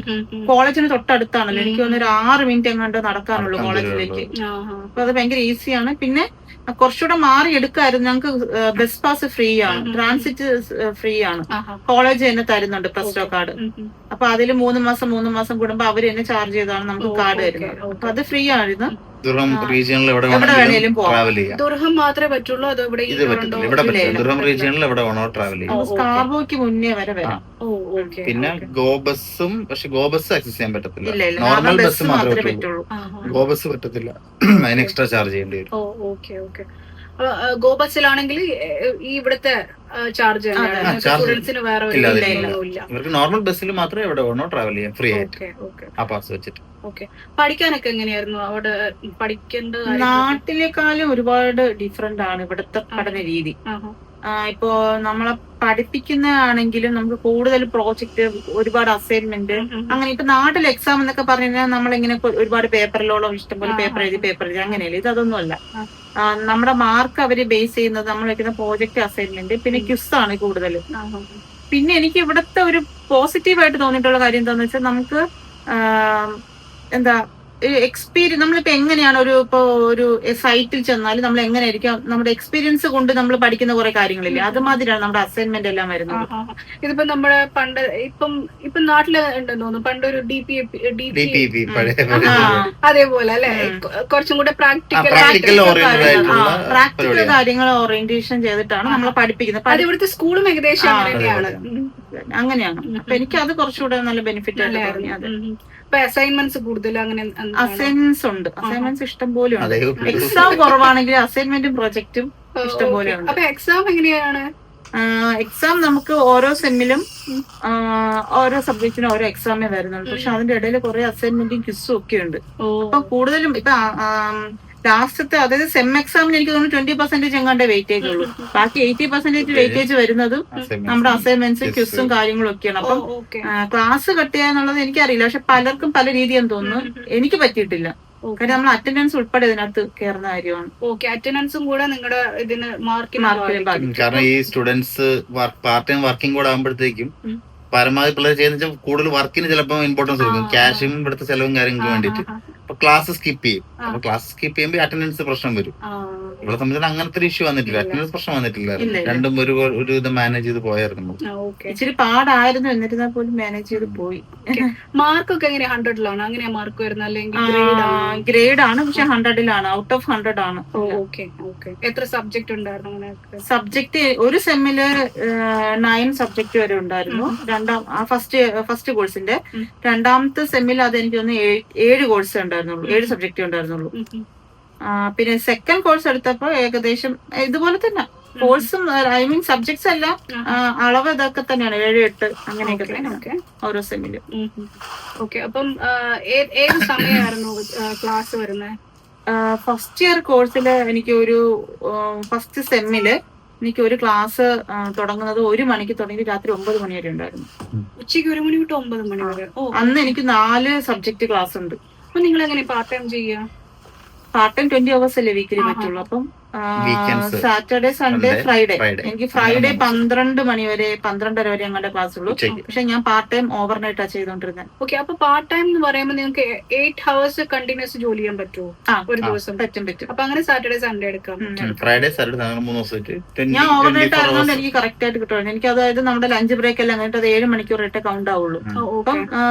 കോളേജിന് തൊട്ടടുത്താണല്ലോ, എനിക്ക് തോന്നുന്നു ഒരു 6 മിനിറ്റ് എങ്ങാണ്ട് നടക്കാനുള്ളൂ കോളേജിലേക്ക്. അപ്പൊ അത് ഭയങ്കര ഈസിയാണ്. പിന്നെ കുറച്ചുകൂടെ മാറി എടുക്കായിരുന്നു. ഞങ്ങൾക്ക് ബസ് പാസ് ഫ്രീ ആണ്, ട്രാൻസിറ്റ് ഫ്രീ ആണ്. കോളേജ് തന്നെ തരുന്നുണ്ട് പ്രസ്റ്റോ കാർഡ്. അപ്പൊ അതിൽ 3 മാസം കൂടുമ്പോ അവര് തന്നെ ചാർജ് ചെയ്താണ് നമുക്ക് കാർഡ് തരുന്നത്. അപ്പൊ അത് ഫ്രീ ആയിരുന്നു. ദുർഹം റീജിയനിൽ എവിടെ വേണേലും ട്രാവൽ ചെയ്യാം. ദുർഹം മാത്രമേ പറ്റുള്ളൂ? അതോ ഇവിടെ ദുർഹം റീജിയനിൽ എവിടെ വേണോ ട്രാവൽ ചെയ്യാം. സ്കാർബോയ്ക്ക് മുന്നേ വരെ വരാം. പിന്നെ ഗോ ബസ്സും, പക്ഷെ ഗോ ബസ് ആക്സസ് ചെയ്യാൻ പറ്റത്തില്ല. നോർമൽ ബസ് മാത്രമേ പറ്റുള്ളൂ. ഗോ ബസ് പറ്റത്തില്ല, അതിന് എക്സ്ട്രാ ചാർജ് ചെയ്യേണ്ടി വരും. ഗോ ബസ്സിലാണെങ്കിൽ ഈ ഇവിടുത്തെ ചാർജ് ഇവർക്ക് നോർമൽ ബസ്സിൽ മാത്രമേ എവിടെ വേണോ ട്രാവൽ ചെയ്യാം ഫ്രീ ആയിട്ട് ആ പാസ് വെച്ചിട്ട്. പഠിക്കാനൊക്കെ എങ്ങനെയായിരുന്നു അവിടെ? പഠിക്കേണ്ടത് നാട്ടിലേക്കാളും ഒരുപാട് ഡിഫറെന്റ് ആണ് ഇവിടുത്തെ പഠന രീതി. ഇപ്പോ നമ്മളെ പഠിപ്പിക്കുന്നതാണെങ്കിലും നമുക്ക് കൂടുതൽ പ്രോജക്റ്റ്, ഒരുപാട് അസൈൻമെന്റ്, അങ്ങനെ. ഇപ്പൊ നാട്ടിൽ എക്സാം എന്നൊക്കെ പറഞ്ഞു കഴിഞ്ഞാൽ നമ്മളിങ്ങനെ ഒരുപാട് പേപ്പറിലോളം ഇഷ്ടംപോലെ പേപ്പർ എഴുതി അങ്ങനെയല്ല. ഇതൊന്നുമല്ല. നമ്മുടെ മാർക്ക് അവര് ബേസ് ചെയ്യുന്നത് നമ്മൾ വെക്കുന്ന പ്രോജക്റ്റ്, അസൈൻമെന്റ്, പിന്നെ ക്വിസ് ആണ് കൂടുതൽ. പിന്നെ എനിക്ക് ഇവിടുത്തെ ഒരു പോസിറ്റീവായിട്ട് തോന്നിയിട്ടുള്ള കാര്യം എന്താണെന്ന് വെച്ചാൽ നമുക്ക് എന്താ എക്സ്പീരിയൻസ്. നമ്മളിപ്പോ എങ്ങനെയാണ് ഒരു സൈറ്റിൽ ചെന്നാലും നമ്മൾ എങ്ങനെയായിരിക്കും നമ്മുടെ എക്സ്പീരിയൻസ് കൊണ്ട് നമ്മൾ പഠിക്കുന്ന കുറെ കാര്യങ്ങളില്ലേ, അതുമാതിരിയാണ് നമ്മുടെ അസൈൻമെന്റ് എല്ലാം വരുന്നത്. ഇതിപ്പോ നമ്മുടെ പണ്ട് ഇപ്പം നാട്ടില് ഉണ്ടെന്ന് തോന്നുന്നു, പണ്ടൊരു DPP അതേപോലെ അല്ലെ, കുറച്ചും കൂടെ പ്രാക്ടിക്കൽ കാര്യങ്ങൾ ഓറിയന്റേഷൻ ചെയ്തിട്ടാണ് നമ്മളെ പഠിപ്പിക്കുന്നത്. അത് ഇവിടുത്തെ സ്കൂളും ഏകദേശം അങ്ങനെയാണ്. അപ്പൊ എനിക്ക് അത് കുറച്ചുകൂടെ നല്ല ബെനിഫിറ്റ് ആയിട്ട് തോന്നി. അത് അസൈൻമെന്റ്സ് കൂടുതൽ അങ്ങനെ അസൈൻമെന്റ്സ് ഉണ്ട്. അസൈൻമെന്റ്സ് ഇഷ്ടം പോലെ ഉണ്ട്. എക്സാം കുറവാണെങ്കിൽ അസൈൻമെന്റും പ്രൊജക്റ്റും ഇഷ്ടം പോലെ ഉണ്ട്. അപ്പൊ എക്സാം എങ്ങനെയാണ്? എക്സാം നമുക്ക് ഓരോ സെമ്മിലും ഓരോ സബ്ജക്റ്റിനും ഓരോ എക്സാമേ വരുന്നുണ്ട്. പക്ഷെ അതിന്റെ ഇടയിൽ കുറെ അസൈൻമെന്റും ക്വിസും ഒക്കെ ഉണ്ട്. അപ്പൊ കൂടുതലും ഇപ്പൊ ലാസ്റ്റത്തെ, അതായത് സെം എക്സാമിന് എനിക്ക് തോന്നുന്നു 20% എങ്ങാണ്ട് വെയിറ്റേജ് ഉള്ളൂ. ബാക്കി 80% വെയിറ്റേജ് വരുന്നതും നമ്മുടെ അസൈൻമെന്റ്സും ക്വിസും കാര്യങ്ങളും ഒക്കെയാണ്. അപ്പം ക്ലാസ് കട്ട് ചെയ്യാന്നുള്ളത് എനിക്കറിയില്ല. പക്ഷെ പലർക്കും പല രീതിയെന്ന് തോന്നുന്നു. എനിക്ക് പറ്റിയിട്ടില്ല. കാര്യം നമ്മൾ അറ്റൻഡൻസ് ഉൾപ്പെടെ ഇതിനകത്ത് കയറുന്ന കാര്യമാണ്. ഓക്കെ, അറ്റൻഡൻസും കൂടെ നിങ്ങളുടെ ഇതിന് മാർക്കിന് മാർക്കിന് കാരണം ഈ സ്റ്റുഡൻസ് പാർട്ട് ടൈം വർക്കിംഗ് കൂടെ ആകുമ്പോഴത്തേക്കും പരമാവധി പിള്ളേർ ചെയ്യുന്ന കൂടുതൽ വർക്കിന് ചിലപ്പോൾ ഇമ്പോർട്ടൻസ് കൊടുക്കും, ക്യാഷും ഇവിടുത്തെ ചെലവും കാര്യങ്ങൾക്ക് വേണ്ടിയിട്ട്. അപ്പൊ ക്ലാസ് സ്കിപ്പ് ചെയ്യും. അപ്പൊ ക്ലാസ് സ്കിപ്പ് ചെയ്യുമ്പോൾ അറ്റൻഡൻസ് പ്രശ്നം വരും. ഇവിടെ സംബന്ധിച്ച് അങ്ങനത്തെ ഒരു ഇഷ്യൂ വന്നിട്ടില്ല, അറ്റൻഡൻസ് പ്രശ്നം വന്നിട്ടില്ല. രണ്ടും ഒരു ഇത് മാനേജ് ചെയ്ത് പോയായിരുന്നു. ഇച്ചിരി പാടായിരുന്നു, എന്നിരുന്നാൽ പോലും മാനേജ് ചെയ്ത് പോയി. മാർക്കൊക്കെ എങ്ങനെ 100-ലാണ് അങ്ങനെയാ മാർക്ക് വരുന്നത്, അല്ലെങ്കിൽ ഗ്രേഡ് ആണ്, പക്ഷെ 100-ലാണ്, ഔട്ട് ഓഫ് 100 ആണ്. എത്ര സബ്ജക്ട് ഉണ്ടായിരുന്നു? സബ്ജക്ട് ഒരു സെമ്മില് 9 സബ്ജക്ട് വരെ ഉണ്ടായിരുന്നു. ഫസ്റ്റ് കോഴ്സിന്റെ രണ്ടാമത്തെ സെമ്മിൽ അത് എനിക്ക് ഒന്ന് 7 കോഴ്സ് ഉണ്ടായിരുന്നുള്ളൂ, 7 സബ്ജക്റ്റ് ഉണ്ടായിരുന്നുള്ളൂ. പിന്നെ സെക്കൻഡ് കോഴ്സ് എടുത്തപ്പോ ഏകദേശം ഇതുപോലെ തന്നെ കോഴ്സും സബ്ജക്ട്സ് എല്ലാം അളവ് ഇതൊക്കെ തന്നെയാണ്, 7, 8 അങ്ങനെയൊക്കെ തന്നെ ഓരോ സെമ്മിലും. അപ്പം ഏത് സമയമായിരുന്നു ക്ലാസ് വരുന്നത്? ഫസ്റ്റ് ഇയർ കോഴ്സില് എനിക്ക് ഒരു ഫസ്റ്റ് സെമ്മില് എനിക്ക് ഒരു ക്ലാസ് തുടങ്ങുന്നത് 1 മണിക്ക് തുടങ്ങി രാത്രി 9 മണി വരെ ഉണ്ടായിരുന്നു. ഉച്ചയ്ക്ക് 1 മണി തൊട്ട് 9 മണി വരെ. അന്ന് എനിക്ക് 4 സബ്ജക്ട് ക്ലാസ് ഉണ്ട്. അപ്പൊ നിങ്ങൾ എങ്ങനെ പാർട്ട് ടൈം ചെയ്യുക? പാർട്ട് ടൈം 20 hours അല്ലേ വീക്കിലി പറ്റുള്ളൂ. അപ്പം സാറ്റർഡേ, സൺഡേ, ഫ്രൈഡേ എനിക്ക് ഫ്രൈഡേ 12 മണി വരെ 12:30 വരെ ഞങ്ങളുടെ ക്ലാസ് ഉള്ളൂ. പക്ഷെ ഞാൻ പാർട്ട് ടൈം ഓവർനൈറ്റ് ആ ചെയ്തോണ്ടിരുന്നത്. ഓക്കെ, അപ്പൊ പാർട്ട് ടൈം എന്ന് പറയുമ്പോൾ നിങ്ങൾക്ക് 8 hours കണ്ടിന്യൂസ് ജോലി ചെയ്യാൻ പറ്റുമോ ഒരു ദിവസം? പറ്റും. അപ്പൊ അങ്ങനെ സാറ്റർഡേ, സൺഡേ എടുക്കാം. ഫ്രൈഡേ, സാറ്റർഡേ 3 ദിവസം ഞാൻ ഓവർനൈറ്റ് ആയതുകൊണ്ട് എനിക്ക് കറക്റ്റ് ആയിട്ട് കിട്ടുമായിരുന്നു. എനിക്ക് അതായത് നമ്മുടെ ലഞ്ച് ബ്രേക്ക് എല്ലാം കഴിഞ്ഞിട്ട് അത് 7 മണിക്കൂറായിട്ട് കൗണ്ട് ആവുള്ളൂ. അപ്പം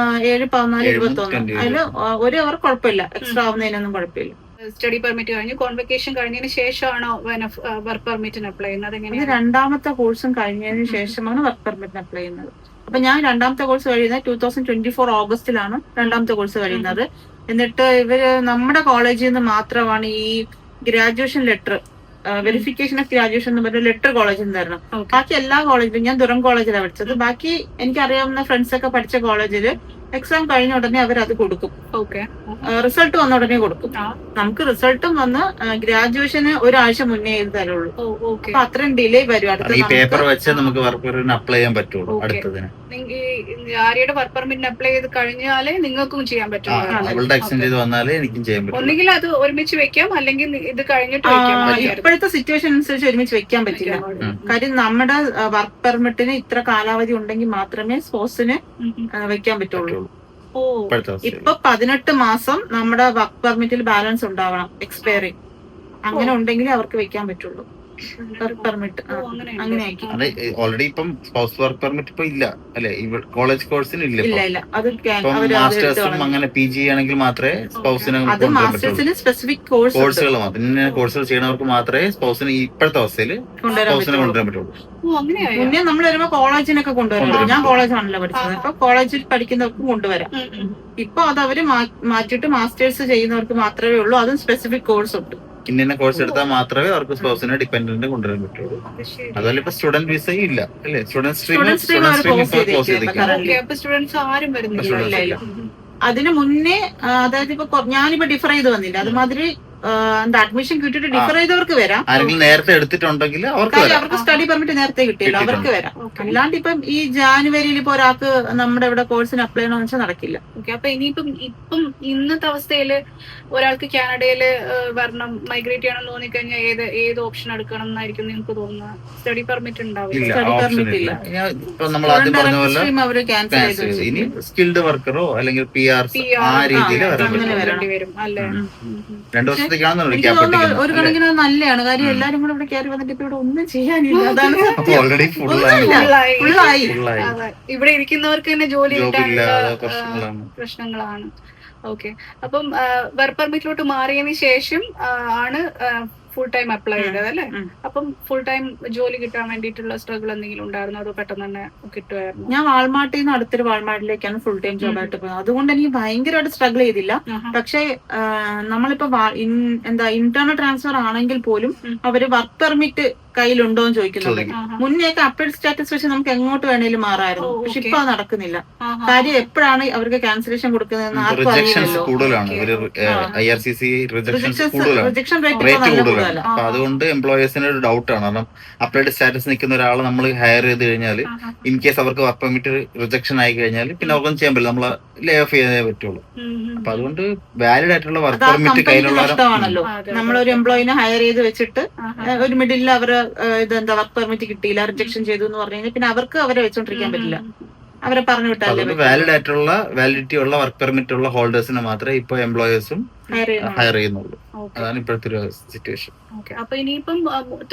7, 14, 21 അതില് 1 hour കുഴപ്പമില്ല, എക്സ്ട്രാ ആവുന്നതിനൊന്നും കുഴപ്പമില്ല. സ്റ്റഡി പെർമിറ്റ് കഴിഞ്ഞ് കോൺവെക്കേഷൻ കഴിഞ്ഞതിന് ശേഷമാണോ വർക്ക് പെർമിറ്റിന് അപ്ലൈ ചെയ്യുന്നത്? എങ്ങനെയാണ്? രണ്ടാമത്തെ കോഴ്സും കഴിഞ്ഞതിന് ശേഷമാണ് വർക്ക് പെർമിറ്റിന് അപ്ലൈ ചെയ്യുന്നത്. അപ്പൊ ഞാൻ രണ്ടാമത്തെ കോഴ്സ് കഴിയുന്നത് 2024 ഓഗസ്റ്റിലാണ് രണ്ടാമത്തെ കോഴ്സ് കഴിയുന്നത്. എന്നിട്ട് ഇവര് നമ്മുടെ കോളേജിൽ നിന്ന് മാത്രമാണ് ഈ graduation letter, verification of graduation എന്ന് പറഞ്ഞ ലെറ്റർ കോളേജിൽ നിന്ന് തരണം. ബാക്കി എല്ലാ കോളേജിലും, ഞാൻ ദുരം കോളേജിലാണ് പഠിച്ചത്, ബാക്കി എനിക്കറിയാവുന്ന ഫ്രണ്ട്സ് ഒക്കെ പഠിച്ച കോളേജില് എക്സാം കഴിഞ്ഞ ഉടനെ അവരത് കൊടുക്കും. റിസൾട്ട് വന്ന ഉടനെ കൊടുക്കും. നമുക്ക് റിസൾട്ടും വന്ന് ഗ്രാജുവേഷന് ഒരാഴ്ച മുന്നേ ഇത് തരുള്ളൂ. അപ്പൊ അത്രയും ഡിലേ വരും. അടുത്ത പേപ്പർ വെച്ച് നമുക്ക് വർക്ക് പെർമിറ്റിന് അപ്ലൈ ചെയ്യാൻ പറ്റുള്ളൂ. അടുത്തതിന് ആര്യയുടെ വർക്ക് പെർമിറ്റിന് അപ്ലൈ ചെയ്ത് കഴിഞ്ഞാലേ നിങ്ങൾക്കും ചെയ്യാൻ പറ്റും. അവളുടെ എക്സ്റ്റെൻഡ് ചെയ്ത് വന്നാലേ എനിക്കും ചെയ്യാൻ പറ്റും. ഒന്നുകിൽ അത് ഒരുമിച്ച് വെക്കാം, അല്ലെങ്കിൽ ഇത് കഴിഞ്ഞിട്ട് വെക്കാം. ഇപ്പോഴത്തെ സിറ്റുവേഷൻ അനുസരിച്ച് ഒരുമിച്ച് വെക്കാൻ പറ്റില്ല. കാര്യം നമ്മുടെ വർക്ക് പെർമിറ്റിന് ഇത്ര കാലാവധി ഉണ്ടെങ്കിൽ മാത്രമേ സ്പോർട്സിന് വെക്കാൻ പറ്റുള്ളൂ. ഇപ്പൊ 18 മാസം നമ്മുടെ വർക്ക് പെർമിറ്റിൽ ബാലൻസ് ഉണ്ടാവണം, എക്സ്പയറി. അങ്ങനെ ഉണ്ടെങ്കിൽ അവർക്ക് വെക്കാൻ പറ്റുള്ളൂ വർക്ക് പെർമിറ്റ്. അങ്ങനെ ഓൾറെഡി ഇപ്പം സ്പൗസ് വർക്ക് പെർമിറ്റ് ഇപ്പൊ ഇല്ല അല്ലെ? കോളേജ് കോഴ്സിന് ഇല്ല. അത് മാസ്റ്റേഴ്സും അങ്ങനെ PG ആണെങ്കിൽ മാത്രമേ സ്പൗസിന് സ്പെസിഫിക് കോഴ്സുകൾ കോഴ്സുകൾ ചെയ്യണവർക്ക് മാത്രമേ സ്പൗസിന് ഇപ്പോഴത്തെ അവസ്ഥയിൽ സ്പൗസിനെ കൊണ്ടുവരാൻ പറ്റുള്ളൂ. മുന്നേ നമ്മൾ വരുമ്പോ കോളേജിനൊക്കെ കൊണ്ടുവരാം. ഞാൻ കോളേജാണല്ലോ പഠിച്ചത്, അപ്പൊ കോളേജിൽ പഠിക്കുന്നവർക്കും കൊണ്ടുവരാം. ഇപ്പൊ അത് അവര് മാറ്റിയിട്ട് മാസ്റ്റേഴ്സ് ചെയ്യുന്നവർക്ക് മാത്രമേ ഉള്ളൂ. അതും സ്പെസിഫിക് കോഴ്സ് ഉണ്ട്. ഇന്ന കോഴ്സ് എടുത്താൽ മാത്രമേ അവർക്ക് സ്പൗസിനെ ഡിപെൻഡന്റ് കൊണ്ടുവരാൻ പറ്റുള്ളൂ. അതുപോലെ ഇപ്പൊ സ്റ്റുഡന്റ് വിസയും ഇല്ല അല്ലെ? സ്റ്റുഡന്റ് സ്ട്രീം അതിന് മുന്നേ, അതായത് ഇപ്പൊ ഞാനിപ്പോ ഡിഫർ ചെയ്ത് വന്നില്ല, അതുമാതിരി അഡ്മിഷൻ കിട്ടിയിട്ട് ഡിഫർ ചെയ്തവർക്ക് വരാം. ആരെങ്കിലും നേരത്തെ എടുത്തിട്ടുണ്ടെങ്കിൽ അവർക്ക് സ്റ്റഡി പെർമിറ്റ് നേരത്തെ കിട്ടിയല്ലോ, അവർക്ക് വരാം. അല്ലാണ്ട് ഇപ്പം ഈ ജാനുവരിയിൽ ഇപ്പൊ ഒരാൾക്ക് നമ്മുടെ ഇവിടെ കോഴ്സിന് അപ്ലൈ ചെയ്യണമെന്ന് വെച്ചാൽ നടക്കില്ല. അപ്പൊ ഇനിയിപ്പം ഇന്നത്തെ അവസ്ഥയില് ഒരാൾക്ക് കാനഡയില് വരണം, മൈഗ്രേറ്റ് ചെയ്യണം തോന്നിക്കഴിഞ്ഞാൽ ഏത് ഓപ്ഷൻ എടുക്കണം എന്നായിരിക്കും നിങ്ങൾക്ക് തോന്നുന്നത്? സ്റ്റഡി പെർമിറ്റ് ഉണ്ടാവില്ല, സ്റ്റഡി പെർമിറ്റ് ഇല്ല. അവര് ക്യാൻസൽ ചെയ്തു. ഇനി സ്കിൽഡ് വർക്കറോ അല്ലെങ്കിൽ PR ആ രീതിയിൽ വരും അല്ലേ? 2 വർഷത്തേക്കാണ് ഒരു കണക്കിന് നല്ലതാണ്. കാര്യം എല്ലാരും കൂടെ ഇവിടെ കയറി വന്നിട്ട് ഇപ്പൊ ഇവിടെ ഒന്നും ചെയ്യാനില്ല. അതാണ് ഓൾറെഡി ഫുള്ളായി. ഇവിടെ ഇരിക്കുന്നവർക്ക് തന്നെ ജോലി പ്രശ്നങ്ങളാണ്. ഓക്കെ, അപ്പം വർക്ക് പെർമിറ്റിലോട്ട് മാറിയതിന് ശേഷം ആണ് ഫുൾ ടൈം അപ്ലൈ ചെയ്തത് അല്ലേ? അപ്പം ഫുൾ ടൈം ജോലി കിട്ടാൻ വേണ്ടിയിട്ടുള്ള സ്ട്രഗിൾ എന്തെങ്കിലും ഉണ്ടായിരുന്നു? അതോ പെട്ടെന്ന് തന്നെ കിട്ടുമായിരുന്നു? ഞാൻ വാൾമാർട്ടിൽ നിന്ന് അടുത്തൊരു വാൾമാർട്ടിലേക്കാണ് ഫുൾ ടൈം ജോബ് ആയിട്ട് പോയത്. അതുകൊണ്ട് എനിക്ക് ഭയങ്കരമായിട്ട് സ്ട്രഗിൾ ചെയ്തില്ല. പക്ഷെ നമ്മളിപ്പോ ഇന്റേണൽ ട്രാൻസ്ഫർ ആണെങ്കിൽ പോലും അവര് വർക്ക് പെർമിറ്റ് കയ്യിലുണ്ടോ എന്ന് ചോദിക്കുന്നുണ്ട്. മുന്നേയൊക്കെ അപ്ഡേറ്റ് സ്റ്റാറ്റസ് വെച്ച് നമുക്ക് എങ്ങോട്ട് വേണേലും മാറായിരുന്നു. പക്ഷെ ഇപ്പൊ അത് നടക്കുന്നില്ല. കാര്യം എപ്പോഴാണ് അവർക്ക് ക്യാൻസലേഷൻ കൊടുക്കുന്നതെന്ന് ആർക്കും അറിയില്ലല്ലോ. റിജക്ഷൻ റേറ്റ് നല്ല കൂടുതലാണ്. അപ്പൊ അതുകൊണ്ട് എംപ്ലോയേഴ്സിന് ഒരു ഡൗട്ടാണ്. കാരണം അപ്ഡേറ്റ് സ്റ്റാറ്റസ് നിൽക്കുന്ന ഒരാളെ നമ്മൾ ഹയർ ചെയ്ത് കഴിഞ്ഞാൽ ഇൻ കേസ് അവർക്ക് വർക്ക് പെർമിറ്റ് റിജക്ഷൻ ആയി കഴിഞ്ഞാൽ പിന്നെ അവർക്കൊന്നും ചെയ്യാൻ പറ്റില്ല, നമ്മളെ ലേ ഓഫ് ചെയ്യാനേ പറ്റുള്ളൂ. അപ്പൊ അതുകൊണ്ട് വാലിഡ് ആയിട്ടുള്ള വർക്ക് പെർമിറ്റ് കയ്യിലുള്ളതാണല്ലോ. നമ്മളൊരു എംപ്ലോയിനെ ഹയർ ചെയ്ത് വെച്ചിട്ട് ഒരു മിഡിൽ അവര് ഇതെന്താ വർക്ക് പെർമിറ്റ് കിട്ടിയില്ല, റിജക്ഷൻ ചെയ്തു എന്ന് പറഞ്ഞു കഴിഞ്ഞാൽ പിന്നെ അവർക്ക് അവരെ വെച്ചോണ്ടിരിക്കാൻ പറ്റില്ല. അവരെ പറഞ്ഞു വിട്ടാലേ വാലിഡ് ആയിട്ടുള്ള വാലിഡിറ്റി ഉള്ള വർക്ക് പെർമിറ്റ് ഉള്ള ഹോൾഡേഴ്സിനെ മാത്രമേ ഇപ്പൊ എംപ്ലോയേഴ്സും ഹയർ ചെയ്യുന്നുള്ളൂ. അതാണ് ഇപ്പോഴത്തെ ഒരു സിറ്റുവേഷൻ. അപ്പൊ ഇനിയിപ്പം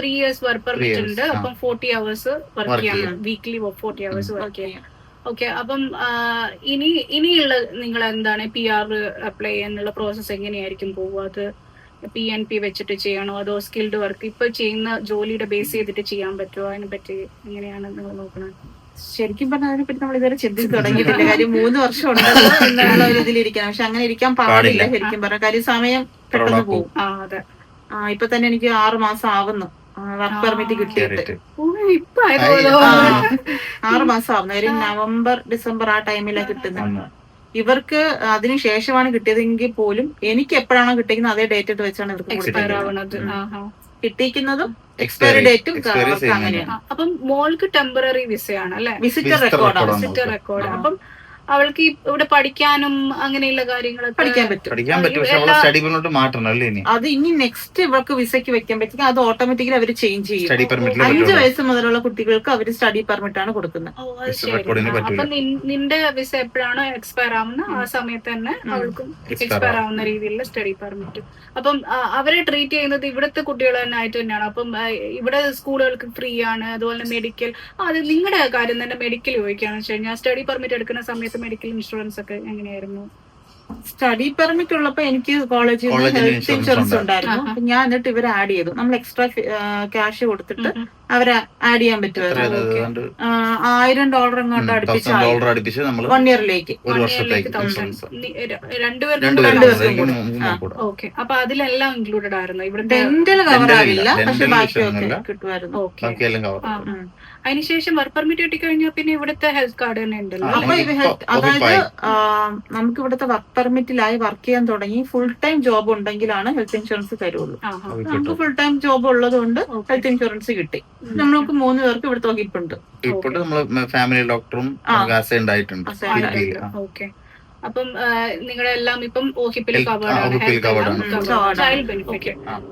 3 years വർക്ക് പെർമിറ്റ് ഉണ്ട്. അപ്പം 40 hours വർക്ക് ചെയ്യാം, വീക്ക്ലി 40 hours വർക്ക് ചെയ്യാം. ഓക്കെ. അപ്പം ഇനിയുള്ള നിങ്ങൾ എന്താണ് PR അപ്ലൈ ചെയ്യാനുള്ള പ്രോസസ് എങ്ങനെയായിരിക്കും പോവുക? അത് PNP വെച്ചിട്ട് ചെയ്യണോ അതോ സ്കിൽഡ് വർക്ക് ഇപ്പൊ ചെയ്യുന്ന ജോലിയുടെ ബേസ് ചെയ്തിട്ട് ചെയ്യാൻ പറ്റുമോ? അതിനെ പറ്റി എങ്ങനെയാണ് നിങ്ങൾ നോക്കുന്നത്? ശരിക്കും പറഞ്ഞാൽ അതിനെപ്പറ്റി നമ്മൾ ഇതുവരെ ചിന്തിച്ച് തുടങ്ങിയിട്ടില്ല. കാര്യം 3 വർഷം ഉണ്ടല്ലോ എന്നുള്ള ഒരു ഇതിലിരിക്കണം. പക്ഷെ അങ്ങനെ ഇരിക്കാൻ പാടില്ല ശരിക്കും പറഞ്ഞ. കാര്യം സമയം പെട്ടെന്ന് പോകും. ഇപ്പൊ തന്നെ എനിക്ക് 6 മാസം ആവുന്നു വർക്ക് പെർമിറ്റ് കിട്ടിയിട്ട്. 6 മാസം ആവുന്നു. ഒരു നവംബർ ഡിസംബർ ആ ടൈമിലാണ് കിട്ടുന്നത്. ഇവർക്ക് അതിനുശേഷമാണ് കിട്ടിയതെങ്കിൽ പോലും എനിക്ക് എപ്പോഴാണോ കിട്ടിയിരിക്കുന്നത് അതേ ഡേറ്റ് ഇട്ട് വെച്ചാണ് ഇവർക്ക് കിട്ടിയിരിക്കുന്നതും എക്സ്പയറി ഡേറ്റും അങ്ങനെയാണ്. അപ്പം മോൾക്ക് ടെമ്പററി വിസയാണ് അല്ലെ? Visitor record. അപ്പം അവൾക്ക് ഇവിടെ പഠിക്കാനും അങ്ങനെയുള്ള കാര്യങ്ങളൊക്കെ പഠിക്കാൻ പറ്റും. അത് ഇനി നെക്സ്റ്റ് ഇവർക്ക് വിസയ്ക്ക് വെക്കാൻ പറ്റില്ല. അത് ഓട്ടോമാറ്റിക്കലി അവർ ചേഞ്ച് ചെയ്യും. 5 വയസ്സ് മുതലുള്ള കുട്ടികൾക്ക് അവർ സ്റ്റഡി പെർമിറ്റ് ആണ് കൊടുക്കുന്നത്. അപ്പൊ നിന്റെ വിസ എപ്പോഴാണോ എക്സ്പയർ ആവുന്ന ആ സമയത്ത് തന്നെ അവൾക്കും എക്സ്പയർ ആവുന്ന രീതിയിലുള്ള സ്റ്റഡി പെർമിറ്റ്. അപ്പം അവരെ ട്രീറ്റ് ചെയ്യുന്നത് ഇവിടുത്തെ കുട്ടികൾ തന്നെ ആയിട്ട് തന്നെയാണ്. അപ്പം ഇവിടെ സ്കൂളുകൾക്ക് ഫ്രീ ആണ്. അതുപോലെ മെഡിക്കൽ, അത് നിങ്ങളുടെ കാര്യം തന്നെ മെഡിക്കൽ ചോദിക്കുകയാണെന്ന് വെച്ച് കഴിഞ്ഞാൽ സ്റ്റഡി പെർമിറ്റ് എടുക്കുന്ന സമയത്ത് മെഡിക്കൽ ഇൻഷുറൻസ് ഒക്കെ എങ്ങനെയായിരുന്നു? സ്റ്റഡി പെർമിറ്റ് ഉള്ളപ്പോ എനിക്ക് കോളേജിൽ ഹെൽത്ത് ഇൻഷുറൻസ് ഉണ്ടായിരുന്നു. അപ്പൊ ഞാൻ എന്നിട്ട് ഇവരെ ആഡ് ചെയ്തു. നമ്മൾ എക്സ്ട്രാ ക്യാഷ് കൊടുത്തിട്ട് അവരെ ആഡ് ചെയ്യാൻ പറ്റുമായിരുന്നു. $1000 എങ്ങോട്ട് അടുപ്പിച്ച് 1 ഇയറിലേക്ക്. ഓക്കെ. അപ്പൊ അതിലെല്ലാം ഇൻക്ലൂഡഡ് ആയിരുന്നു. ഇവിടെ ഡെന്റൽ കവർ ആവില്ല, പക്ഷെ ബാക്കിയൊക്കെ കിട്ടുമായിരുന്നു. അതിനുശേഷം വർക്ക് പെർമിറ്റ് കിട്ടിക്കഴിഞ്ഞാൽ പിന്നെ ഇവിടുത്തെ ഹെൽത്ത് കാർഡ് തന്നെ ഉണ്ടല്ലോ. അതായത് നമുക്ക് ഇവിടുത്തെ വർക്ക് പെർമിറ്റിലായി വർക്ക് ചെയ്യാൻ തുടങ്ങി ഫുൾ ടൈം ജോബ് ഉണ്ടെങ്കിലാണ് ഹെൽത്ത് ഇൻഷുറൻസ് തരുള്ളൂ. നമുക്ക് ഫുൾ ടൈം ജോബ് ഉള്ളത് കൊണ്ട് ഹെൽത്ത് ഇൻഷുറൻസ് കിട്ടി. നമ്മൾക്ക് 3 പേർക്ക് ഇവിടുത്തെ വകുപ്പുണ്ട്. ഫാമിലി ഡോക്ടറും ഓക്കെ. അപ്പം നിങ്ങളുടെ എല്ലാം ഇപ്പം ഓഹിപ്പിൽ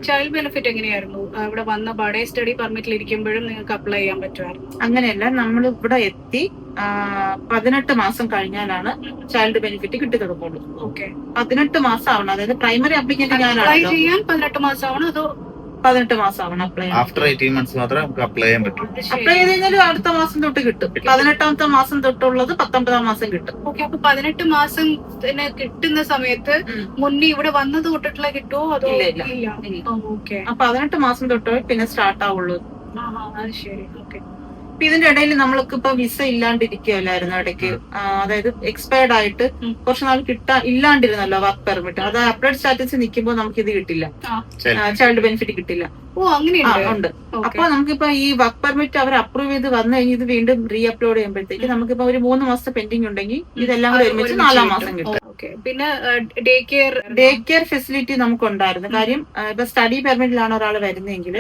ചൈൽഡ് ബെനിഫിറ്റ് എങ്ങനെയായിരുന്നു? ഇവിടെ വന്ന പാടെ സ്റ്റഡി പെർമിറ്റിൽ ഇരിക്കുമ്പോഴും നിങ്ങൾക്ക് അപ്ലൈ ചെയ്യാൻ പറ്റുമായിരുന്നു? അങ്ങനെയല്ല, നമ്മൾ ഇവിടെ എത്തി 18 മാസം കഴിഞ്ഞാലാണ് ചൈൽഡ് ബെനിഫിറ്റ് കിട്ടി തുടങ്ങുള്ളൂ. ഓക്കെ. 18 മാസം ആവണം. അതായത് പ്രൈമറി അപ്ലിക്കന്റ് അപ്ലൈ ചെയ്യാൻ 18 മാസം ആവണം അതോ 18 മാസം ആവണം അപ്ലൈ ചെയ്യാൻ? ആഫ്റ്റർ 18 months മാത്രമേ നമുക്ക് അപ്ലൈ ചെയ്യാൻ പറ്റൂ. അപ്ലൈ ചെയ്ത് കഴിഞ്ഞാൽ അടുത്ത മാസം തൊട്ട് കിട്ടും. 18ാമത്തെ മാസം തൊട്ടുള്ളത് 19ാം മാസം കിട്ടും. ഓക്കെ. അപ്പൊ 18 മാസം കിട്ടുന്ന സമയത്ത് മുന്നേ ഇവിടെ വന്നത് തൊട്ടിട്ടുള്ള കിട്ടുമോ അതോ? ഇല്ല. ഓക്കെ. അപ്പൊ 18 മാസം തൊട്ട് പിന്നെ സ്റ്റാർട്ട് ആവുള്ളൂ. അത് ശരി. ഓക്കെ. ഇതിന്റെ ഇടയിൽ നമ്മൾക്ക് ഇപ്പൊ വിസ ഇല്ലാണ്ടിരിക്കുകയല്ലായിരുന്നു ഇടയ്ക്ക്. അതായത് എക്സ്പയർഡ് ആയിട്ട് കുറച്ച് നാൾ ഇല്ലാണ്ടിരുന്നല്ലോ വർക്ക് പെർമിറ്റ്. അത് അപ്ഡേറ്റ് സ്റ്റാറ്റസ് നിൽക്കുമ്പോൾ നമുക്ക് ഇത് കിട്ടില്ല, ചൈൽഡ് ബെനിഫിറ്റ് കിട്ടില്ല. ഉണ്ട്. അപ്പൊ നമുക്കിപ്പോ ഈ വർക്ക് പെർമിറ്റ് അവർ അപ്രൂവ് ചെയ്ത് വന്നു കഴിഞ്ഞ് ഇത് വീണ്ടും റീ അപ്ലോഡ് ചെയ്യുമ്പോഴത്തേക്ക് നമുക്കിപ്പോ ഒരു 3 മാസത്തെ പെൻഡിങ് ഉണ്ടെങ്കിൽ ഇതെല്ലാം കൂടെ ഒരുമിച്ച് 4ാം മാസം കിട്ടും. പിന്നെ ഡേ കെയർ ഫെസിലിറ്റി നമുക്ക് ഉണ്ടായിരുന്നു. കാര്യം ഇപ്പൊ സ്റ്റഡി പെർമിറ്റിലാണ് ഒരാൾ വരുന്നതെങ്കിൽ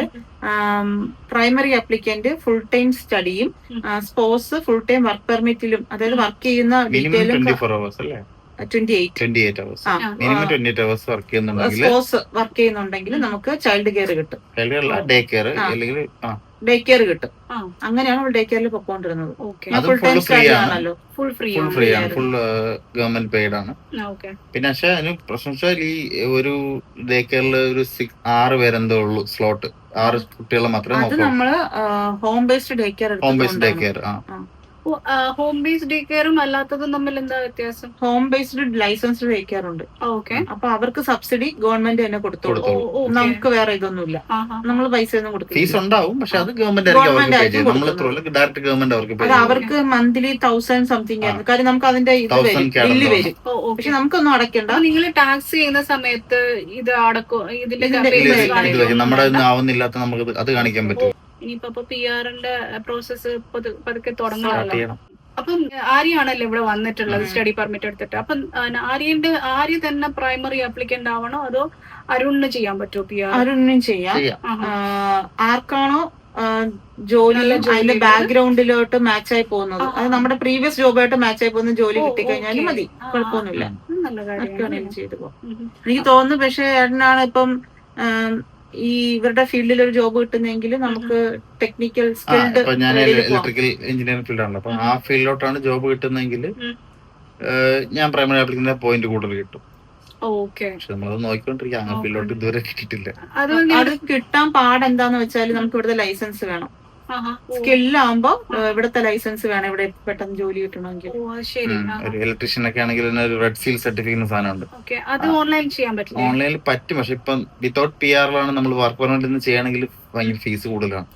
പ്രൈമറി അപ്ലിക്കന്റ് ഫുൾ ടൈം സ്റ്റഡിയും സ്പോർട്സ് ഫുൾ ടൈം വർക്ക് പെർമിറ്റിലും, അതായത് വർക്ക് ചെയ്യുന്ന ഡീറ്റെയിലും 28 hours. മിനിമം 28 hours വർക്ക് ചെയ്യുന്നുണ്ടെങ്കിൽ നമുക്ക് ചൈൽഡ് കെയർ കിട്ടും. ഡേ കെയർ അല്ലെങ്കിൽ ഡേ കെയർ കിട്ടും. അങ്ങനെയാണ് ഡേ കെയറിൽ പൊക്കോണ്ടിരുന്നത്. ഫുൾ ടൈം സ്റ്റഡി ആണല്ലോ. ഫുൾ ഫ്രീ ആണ്, ഫുൾ ഗവൺമെന്റ് പെയ്ഡ് ആണ്. പിന്നെ പക്ഷെ അതിന് പ്രശ്നം വെച്ചാൽ ഈ ഒരു ഡേ കെയറിൽ ഒരു 6 പേരെന്തോ ഉള്ളൂ സ്ലോട്ട്. 6 കുട്ടികളെ മാത്രമേ അത് നമ്മള് home based day care. Home based day കെയറും അല്ലാത്തതും തമ്മിൽ എന്താ വ്യത്യാസം? Home based licensed day care ഉണ്ട്. ഓക്കെ. അപ്പൊ അവർക്ക് സബ്സിഡി ഗവൺമെന്റ് തന്നെ കൊടുത്തോളൂ. നമുക്ക് വേറെ ഇതൊന്നുമില്ല, നമ്മൾ പൈസ ഒന്നും കൊടുക്കും. ഫീസ് ഉണ്ടാവും, പക്ഷെ അത് ഗവൺമെന്റ് അവർക്ക് മന്ത്ലി 1000 സംതിങ് ആയിരുന്നു. കാര്യം നമുക്ക് അതിന്റെ ബില്ല് വരും. പക്ഷെ നമുക്കൊന്നും അടയ്ക്കണ്ട. നിങ്ങൾ ടാക്സ് ചെയ്യുന്ന സമയത്ത് ഇത് അടക്കും, ഇതിന്റെ നമ്മുടെ ആവുന്നില്ലാത്ത നമുക്ക് അത് കാണിക്കാൻ പറ്റും. ഇനിയിപ്പോ PR-ന്റെ പ്രോസസ്സ് പതുക്കെ തുടങ്ങാമല്ലോ. ചെയ്യണം. അപ്പം ആര്യാണല്ലോ ഇവിടെ വന്നിട്ടുള്ളത് സ്റ്റഡി പെർമിറ്റ് എടുത്തിട്ട്. അപ്പം ആര്യ തന്നെ പ്രൈമറി ആപ്ലിക്കന്റ് ആവണോ അതോ അരുണിന് ചെയ്യാൻ പറ്റുമോ PR? അരുണിനും ചെയ്യാം. ആർക്കാണോ ജോലി അതിന്റെ ബാക്ക്ഗ്രൗണ്ടിലോട്ട് മാച്ച് ആയി പോകുന്നത്, അത് നമ്മുടെ പ്രീവിയസ് ജോബായിട്ട് മാച്ച് ആയി പോകുന്ന ജോലി കിട്ടിക്കഴിഞ്ഞാലും മതി, കുഴപ്പമൊന്നുമില്ല. ചെയ്തു പോകും എനിക്ക് തോന്നുന്നു. പക്ഷെ ഏട്ടനാണ് ഇപ്പം ഈ ഇവരുടെ ഫീൽഡിൽ ഒരു ജോബ് കിട്ടുന്നെങ്കിൽ നമുക്ക് ടെക്നിക്കൽ സ്കിൽഡ്, ഞാൻ ഇലക്ട്രിക്കൽ എഞ്ചിനീയറിംഗ് ഫീൽഡാണല്ലോ, അപ്പൊ ആ ഫീൽഡിലോട്ടാണ് ജോബ് കിട്ടുന്നെങ്കിൽ ഞാൻ പ്രൈമറി ആപ്ലിക്കന്റിന്റെ പോയിന്റ് കൂടുതൽ കിട്ടും. പക്ഷെ നമ്മളത് നോക്കിക്കൊണ്ടിരിക്കുക, ആ ഫീൽഡിലോട്ട് ഇതുവരെ കിട്ടിയിട്ടില്ല. അത് കിട്ടാൻ പാടെന്താന്ന് വെച്ചാൽ നമുക്ക് ഇവിടുത്തെ ലൈസൻസ് വേണം. സ്കില്ലാകുമ്പോ ഇവിടുത്തെ ലൈസൻസ് വേണം ഇവിടെ പെട്ടെന്ന് ജോലി കിട്ടണമെങ്കിൽ. ഒരു ഇലക്ട്രീഷ്യൻ ഒക്കെ ആണെങ്കിൽ ഒരു റെഡ് സീൽ സർട്ടിഫിക്കറ്റ് സാധനമുണ്ട്. ഓൺലൈനിൽ പറ്റും, പക്ഷെ ഇപ്പം വിത്തൗട്ട് PR-ലാണ് നമ്മൾ വർക്ക് പെർമിറ്റിൽ നിന്ന് ചെയ്യണമെങ്കിൽ ഭയങ്കര ഫീസ് കൂടുതലാണ്.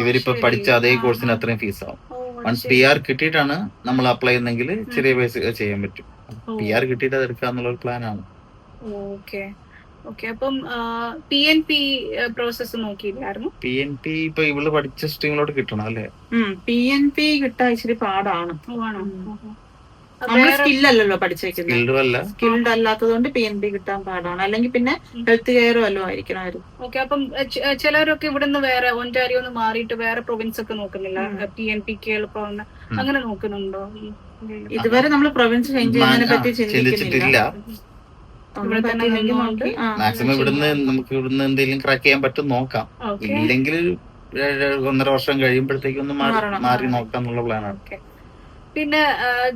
ഇവരിപ്പോ പഠിച്ച അതേ കോഴ്സിന് അത്രയും ഫീസ് ആവും. വൺസ് PR കിട്ടിയിട്ടാണ് നമ്മൾ അപ്ലൈ ചെയ്യുന്നെങ്കിൽ ചെറിയ പൈസ ചെയ്യാൻ പറ്റും. PR കിട്ടിയിട്ട് അത് എടുക്കുക എന്നുള്ള ഒരു പ്ലാനാണ്. അപ്പം PNP പ്രോസസ് നോക്കിയില്ലായിരുന്നു. PNP ഇപ്പൊ ഇവള് പഠിച്ച സ്ട്രീമിലോട്ട് കിട്ടണം അല്ലേ? PNP കിട്ടാൻ ഇച്ചിരി പാടാണ്. നമ്മൾ സ്കില്ലല്ലോ പഠിച്ചേക്കുന്നത്, സ്കിൽഡ് അല്ലാത്തതുകൊണ്ട് PNP കിട്ടാൻ പാടാണ്. അല്ലെങ്കിൽ പിന്നെ ഹെൽത്ത് കെയർ വല്ലതും ആയിരിക്കണമായിരുന്നു. അപ്പം ചിലരൊക്കെ ഇവിടുന്ന് വേറെ ഒന്റാരിയോ മാറിയിട്ട് വേറെ പ്രൊവിൻസ് ഒക്കെ നോക്കുന്നില്ല, PNPക്ക് എളുപ്പം അങ്ങനെ നോക്കുന്നുണ്ടോ? ഇതുവരെ നമ്മൾ പ്രൊവിൻസ് ചേഞ്ച് ചെയ്യുന്നതിനെ പറ്റി ചിന്തിച്ചിട്ടില്ല. മാക്സിമം ഇവിടുന്ന് നമുക്ക് ഇവിടുന്ന് എന്തെങ്കിലും ക്രാക്ക് ചെയ്യാൻ പറ്റും നോക്കാം. ഇല്ലെങ്കിൽ 1.5 വർഷം കഴിയുമ്പോഴത്തേക്ക് ഒന്ന് മാറി നോക്കാം എന്നുള്ള പ്ലാനാണ്. പിന്നെ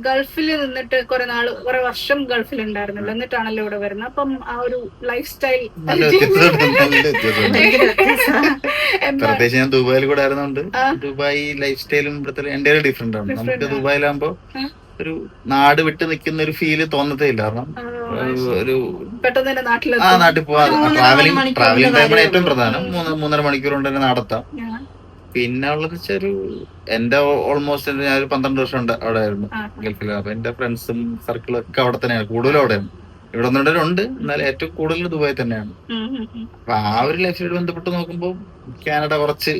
ഗൾഫിൽ നിന്നിട്ട് കുറെ വർഷം ഗൾഫിൽ ഉണ്ടായിരുന്നല്ലോ, എന്നിട്ടാണല്ലോ ഇവിടെ വരുന്നത്. അപ്പം ആ ഒരു ലൈഫ് സ്റ്റൈൽ പ്രത്യേകിച്ച് ഞാൻ ദുബായിൽ കൂടെ ആയിരുന്നുണ്ട്. ദുബായ് ലൈഫ് സ്റ്റൈലും ഇവിടുത്തെ എന്റെ ഡിഫറെന്റ് ആണ്. നമുക്ക് ദുബായിലാകുമ്പോ ഒരു നാട് വിട്ട് നിൽക്കുന്ന ഒരു ഫീല് തോന്നത്തേ ഇല്ല. കാരണം ഒരു നാട്ടിൽ പോവാ, ട്രാവലിംഗ് ടൈമാണ് ഏറ്റവും പ്രധാനം. 3.5 മണിക്കൂർ കൊണ്ട് തന്നെ നടത്താം. പിന്നെ ഉള്ളത് വെച്ചാൽ ഒരു എന്റെ ഓൾമോസ്റ്റ് ഞാൻ ഒരു 12 വർഷം അവിടെ ആയിരുന്നു ഗൾഫിൽ. അപ്പൊ എന്റെ ഫ്രണ്ട്സും സർക്കിളും ഒക്കെ അവിടെ തന്നെയാണ്, കൂടുതലും അവിടെയാണ്. ഇവിടെ ഒന്നുണ്ട്, എന്നാൽ ഏറ്റവും കൂടുതൽ ദുബായ് തന്നെയാണ്. അപ്പൊ ആ ഒരു ലൈഫ് സ്റ്റൈൽ ബന്ധപ്പെട്ട് നോക്കുമ്പോ കാനഡ കുറച്ച്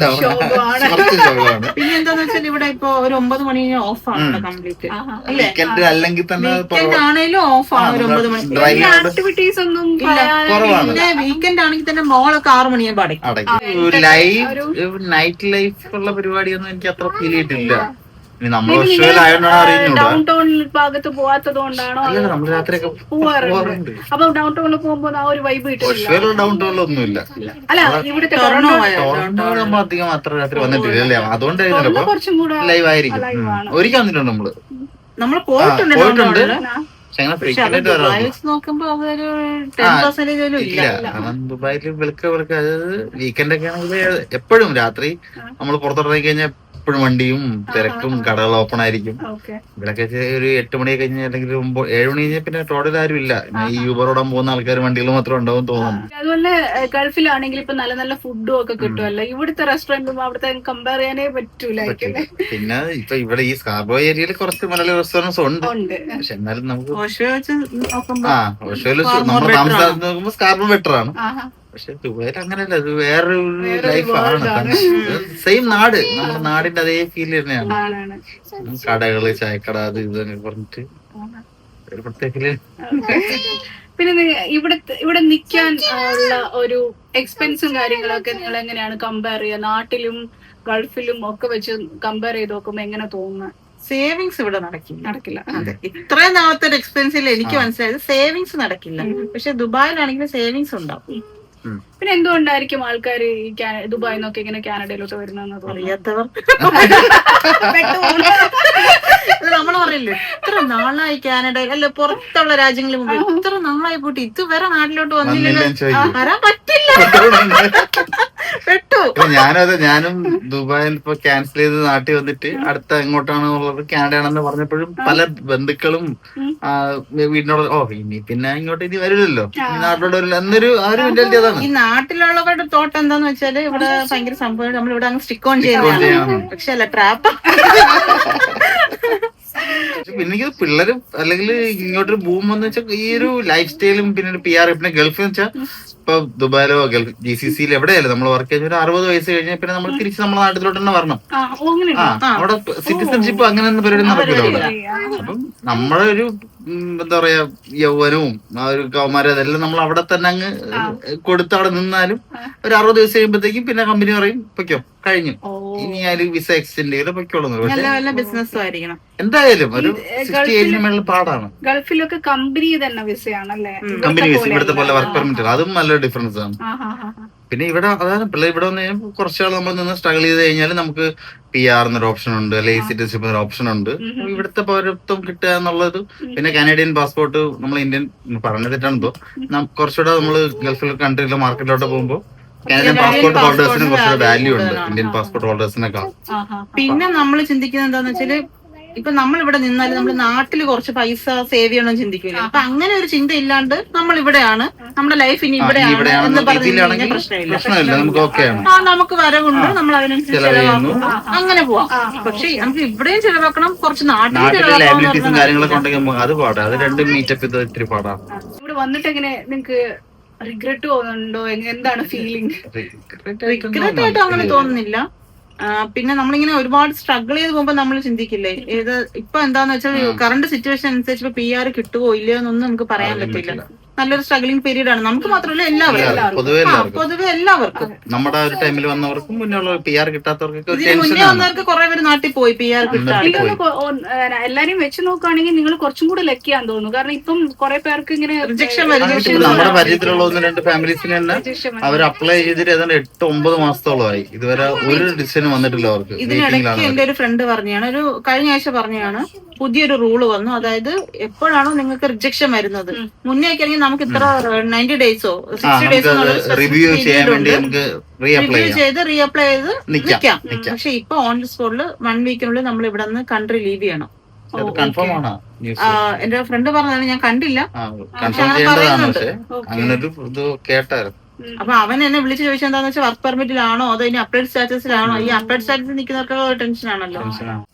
ശോകമാണ്. പിന്നെ എന്താന്ന് വെച്ചാൽ ഇവിടെ ഇപ്പൊ ഒരു 9 മണി ഓഫ് ആണ് കംപ്ലീറ്റ്. വീക്കെൻഡ് അല്ലെങ്കിൽ തന്നെ ആണെങ്കിലും ഓഫ് ആണ്, ഒരു 9 മണി ആക്ടിവിറ്റീസ് ഒന്നും കുറവാണ്. പിന്നെ വീക്കെൻഡ് ആണെങ്കിൽ തന്നെ മോളൊക്കെ 6 മണിയാകുമ്പോ അടയ്ക്കും. നൈറ്റ് ലൈഫ് ഉള്ള പരിപാടിയൊന്നും എനിക്ക് അത്ര ഫീൽ ചെയ്തിട്ടില്ല. നമ്മൾ ഡൗൺ ടൗൺ ഭാഗത്ത് പോവാത്തതുകൊണ്ടാണോ? നമ്മൾ രാത്രിയൊക്കെ പോവാറുണ്ട്. അപ്പൊ ഡൗൺ ടൗണിൽ പോകുമ്പോ ആ ഒരു വൈബ് കിട്ടില്ല. ഡൗൺ ടൗണിലൊന്നുമില്ല. അല്ല ഇവിടുത്തെ നമ്മൾ അധികം അത്ര രാത്രി വന്നിട്ടില്ല അല്ലേ? അതുകൊണ്ടായിരുന്നു കുറച്ചും കൂടെ ലൈവ് ആയിരിക്കും. ഒരിക്കൽ വന്നിട്ടുണ്ട് നമ്മൾ പോയിട്ടുണ്ട്. നോക്കുമ്പോ ദുബായില് വിളിക്ക അതായത് വീക്കെൻഡ് ഒക്കെ ആണെങ്കിൽ എപ്പോഴും രാത്രി നമ്മൾ പുറത്തിറങ്ങി കഴിഞ്ഞാൽ എപ്പോഴും വണ്ടിയും തിരക്കും, കടകൾ ഓപ്പൺ ആയിരിക്കും. ഇവിടൊക്കെ ഒരു 8 മണി കഴിഞ്ഞാൽ അല്ലെങ്കിൽ 7 മണി കഴിഞ്ഞാൽ പിന്നെ റോഡിൽ ആരും ഇല്ല. ഈ യൂബർ ഓടാൻ പോകുന്ന ആൾക്കാർ വണ്ടികൾ മാത്രം ഉണ്ടാവും തോന്നുന്നു. അതുപോലെ ഗൾഫിലാണെങ്കിൽ ഇപ്പൊ നല്ല നല്ല ഫുഡും ഒക്കെ കിട്ടുമല്ലോ. ഇവിടുത്തെ റെസ്റ്റോറന്റും അവിടുത്തെ കമ്പയർ ചെയ്യാനേ പറ്റൂല. പിന്നെ ഇപ്പൊ ഇവിടെ ഈ സ്കാർബോ ഏരിയയിൽ കുറച്ച് മലയാളി റെസ്റ്റോറൻറ്റ്സ് ഉണ്ട്. പക്ഷെ എന്നാലും നമുക്ക് ഓഷോയില് നമ്മൾ താമസം നോക്കുമ്പോ സ്കാർബോ ബെറ്റർ ആണ്. പക്ഷെ ദുബായിൽ അങ്ങനെയല്ല, അത് വേറൊരു ലൈഫാണ്. സെയിം നാട്, നമ്മുടെ നാടിന്റെ അതേ ഫീൽ തന്നെയാണ്. കടകള്, ചായക്കട, അത് ഇതൊക്കെ പറഞ്ഞിട്ട് ഒരു പ്രത്യേക. പിന്നെ ഇവിടെ നിൽക്കാൻ ഉള്ള ഒരു എക്സ്പെൻസും കാര്യങ്ങളൊക്കെ നിങ്ങൾ എങ്ങനെയാണ് കമ്പയർ ചെയ്യുക? നാട്ടിലും ഗൾഫിലും ഒക്കെ വെച്ച് കമ്പയർ ചെയ്ത് നോക്കുമ്പോ എങ്ങനെ തോന്നുന്നത്? സേവിങ്സ് ഇവിടെ നടക്കില്ല. അതെ, ഇത്രയും നാളത്തെ ഒരു എക്സ്പെൻസിൽ എനിക്ക് മനസ്സിലായത് സേവിങ്സ് നടക്കില്ല. പക്ഷെ ദുബായിലാണെങ്കിൽ സേവിങ്സ് ഉണ്ടാവും. പിന്നെ എന്തുകൊണ്ടായിരിക്കും ആൾക്കാർ ഈ ദുബായിൽ നിന്നൊക്കെ ഇങ്ങനെ കാനഡയിലോട്ട് വരുന്നതെന്ന് അറിയാത്തവർ നമ്മൾ പറയില്ലേ, ഇത്ര നാളായി കാനഡയിൽ അല്ല പുറത്തുള്ള രാജ്യങ്ങളിൽ മുമ്പ് ഇത്ര നാളായി പോയിട്ട് ഇതുവരെ നാട്ടിലോട്ട് വന്നില്ലല്ലോ, വരാൻ പറ്റില്ല. ഞാനും ദുബായിൽ ഇപ്പൊ ക്യാൻസൽ ചെയ്ത് നാട്ടിൽ വന്നിട്ട് അടുത്ത എങ്ങോട്ടാണെന്നുള്ളത് കാനഡയാണെന്ന് പറഞ്ഞപ്പോഴും പല ബന്ധുക്കളും വീടിനോട് ഇനി പിന്നെ ഇങ്ങോട്ട് ഇനി വരില്ലല്ലോ, നാട്ടിലോട്ട് വരില്ല എന്നൊരു ആ ഒരു മെന്റാലിറ്റി അതാണ്. ഈ നാട്ടിലുള്ളവരുടെ തോട്ട് എന്താന്ന് വെച്ചാല് ഇവിടെ ഭയങ്കര സംഭവം, നമ്മളിവിടെ അങ്ങ് സ്റ്റിക്ക് ഓൺ ചെയ്യുന്നതാണ്. പക്ഷെ അല്ല, ട്രാപ്പ്. പിന്നെ എനിക്ക് പിള്ളേരും അല്ലെങ്കിൽ ഇങ്ങോട്ടൊരു ബൂം എന്ന് വെച്ചാൽ ഈ ഒരു ലൈഫ് സ്റ്റൈലും പിന്നെ PR പിന്നെ ഗൾഫിൽ വെച്ചാൽ ഇപ്പൊ ദുബായിലോ GCC എവിടെയല്ലേ നമ്മൾ വർക്ക് ചെയ്യുന്ന ഒരു 60 വയസ്സ് കഴിഞ്ഞാൽ പിന്നെ നമ്മൾ തിരിച്ച് നമ്മുടെ നാട്ടിലോട്ട് തന്നെ വരണം. അവിടെ സിറ്റിസൺഷിപ്പ് അങ്ങനെ ഒന്നും പരിപാടി നടക്കില്ല അവിടെ. അപ്പം നമ്മളെ ഒരു എന്താ പറയാ യൗവനവും ആ ഒരു കൗമാരം അതെല്ലാം നമ്മൾ അവിടെ തന്നെ അങ്ങ് കൊടുത്ത് അവിടെ നിന്നാലും ഒരു 60 ദിവസം കഴിയുമ്പോഴത്തേക്കും പിന്നെ കമ്പനി പറയും പൊയ്ക്കോ കഴിഞ്ഞു, ഇനി ആരും വിസ എക്സ്റ്റെൻഡ് ചെയ്ത് പൊയ്ക്കോളുന്നു. എന്തായാലും ഒരു 60 ഏജിന് മേളിൽ പാടാണ്. ഗൾഫിലൊക്കെ കമ്പനി തന്നെ വിസയാണല്ലേ, കമ്പനി വിസ, ഇവിടുത്തെ പോലെ വർക്ക് പെർമിറ്റ് അതും നല്ലൊരു ഡിഫറൻസ് ആണ്. പിന്നെ ഇവിടെ അതാണ് പിള്ളേർ ഇവിടെ വന്ന് കുറച്ചാൾ നമ്മൾ നിന്ന് സ്ട്രഗിൾ ചെയ്ത് കഴിഞ്ഞാൽ നമുക്ക് PR എന്നൊരു ഓപ്ഷൻ ഉണ്ട്, അല്ലെങ്കിൽ സിറ്റിസൺഷിപ്പ് എന്നൊരു ഓപ്ഷൻ ഉണ്ട്. ഇവിടുത്തെ പൗരത്വം കിട്ടുക എന്നുള്ളത്, പിന്നെ കാനഡിയൻ പാസ്പോർട്ട് നമ്മൾ ഇന്ത്യൻ പറഞ്ഞിട്ടാണെന്തോ കുറച്ചുകൂടെ നമ്മൾ ഗൾഫിൽ കൺട്രിയിലെ മാർക്കറ്റിലോട്ട് പോകുമ്പോൾ കാനഡിയൻ പാസ്പോർട്ട് ഹോൾഡേഴ്സിന് കുറച്ചുകൂടെ വാല്യൂ ഉണ്ട് ഇന്ത്യൻ പാസ്പോർട്ട് ഹോൾഡേഴ്സിനേക്കാൾ. പിന്നെ നമ്മൾ ചിന്തിക്കുന്നത് എന്താന്ന് വെച്ചാല് ഇപ്പൊ നമ്മൾ ഇവിടെ നിന്നാലും നമ്മൾ നാട്ടിൽ കുറച്ച് പൈസ സേവ് ചെയ്യണം ചിന്തിക്കില്ല. അപ്പൊ അങ്ങനെ ഒരു ചിന്ത ഇല്ലാണ്ട് നമ്മൾ ഇവിടെയാണ്, നമ്മുടെ ലൈഫ് ഇനി ഇവിടെയാണ് എന്ന് പറഞ്ഞു പ്രശ്നമില്ല, നമുക്ക് വരവുണ്ട്, നമ്മൾ അതിനനുസരിച്ച് ചെലവാക്കും, അങ്ങനെ പോവാം. പക്ഷെ നമുക്ക് ഇവിടെയും ചെലവാക്കണം, കുറച്ച് ലയബിലിറ്റീസും കാര്യങ്ങളൊക്കെ ഉണ്ടെങ്കിൽ അത് പാടാം, അത് രണ്ടും മീറ്റപ്പ് ചെയ്ത് ഇത്തിരി പാടാം. ഇവിടെ വന്നിട്ട് എങ്ങനെ നിങ്ങൾക്ക് റിഗ്രറ്റ് തോന്നുന്നുണ്ടോ, എന്താണ് ഫീലിംഗ്? റിഗ്രറ്റ് ആയിട്ട് അങ്ങനെ തോന്നുന്നില്ല. പിന്നെ നമ്മളിങ്ങനെ ഒരുപാട് സ്ട്രഗിൾ ചെയ്ത് പോകുമ്പോ നമ്മൾ ചിന്തിക്കില്ലേ, ഏത് ഇപ്പൊ എന്താന്ന് വെച്ചാൽ കറണ്ട് സിറ്റുവേഷൻ അനുസരിച്ച് ഇപ്പൊ PR കിട്ടുവോ ഇല്ലയോ എന്നൊന്നും നമുക്ക് പറയാൻ പറ്റില്ല. നല്ലൊരു സ്ട്രഗ്ലിംഗ് പീരീഡ് ആണ് നമുക്ക് മാത്രമല്ല പൊതുവെ എല്ലാവർക്കും. നമ്മുടെ ഒരു ടൈമിൽ വന്നവർക്കും മുന്നേ PR കിട്ടാത്തവർക്കൊക്കെ മുന്നേ വന്നവർക്ക് കുറെ പേര് നാട്ടിൽ പോയി PR കിട്ടാൻ. എല്ലാരും വെച്ച് നോക്കുകയാണെങ്കിൽ നിങ്ങൾ കുറച്ചും കൂടെ ലക്കിയാന്ന് തോന്നുന്നു. കാരണം ഇപ്പം കുറെ പേർക്ക് ഇങ്ങനെ റിജക്ഷൻ നമ്മുടെ പരിചയത്തിലുള്ള 1-2 ഫാമിലീസിന് തന്നെ അവർ അപ്ലൈ ചെയ്തിട്ട് ഏതാണ്ട് 8-9 മാസത്തോളമായി ഇതുവരെ ഒരു ഡിസിഷൻ വന്നിട്ടില്ല അവർക്ക്. ഇതിനിടയ്ക്ക് എന്റെ ഒരു ഫ്രണ്ട് പറഞ്ഞാണ്, ഒരു കഴിഞ്ഞ ആഴ്ച പറഞ്ഞാണ് പുതിയൊരു റൂള് വന്നു. അതായത് എപ്പോഴാണോ നിങ്ങൾക്ക് റിജക്ഷൻ വരുന്നത്, മുന്നേ ആണെങ്കിൽ നമുക്ക് ഇത്ര 90 ഡേയ്സോ 60 ഡേയ്സോ റിവ്യൂ ചെയ്ത് റീഅപ്ലൈ ചെയ്ത് നിൽക്കാം. പക്ഷെ ഇപ്പൊ ഓൺ ദി സ്പോട്ടില് 1 വീക്കിനുള്ളിൽ നമ്മൾ ഇവിടെ നിന്ന് കൺട്രി ലീവ് ചെയ്യണം. എന്റെ ഫ്രണ്ട് പറഞ്ഞതാണ്, ഞാൻ കണ്ടില്ല. അപ്പൊ അവൻ എന്നെ വിളിച്ച് ചോദിച്ചാൽ എന്താന്ന് വെച്ചാൽ വർക്ക് പെർമിറ്റിലാണോ അതോ ഇനി അപ്ഡേറ്റ് സ്റ്റാറ്റസിലാണോ? ഈ അപ്ഡേറ്റ് സ്റ്റാറ്റസിൽ നിൽക്കുന്നവർക്ക് ടെൻഷൻ ആണല്ലോ.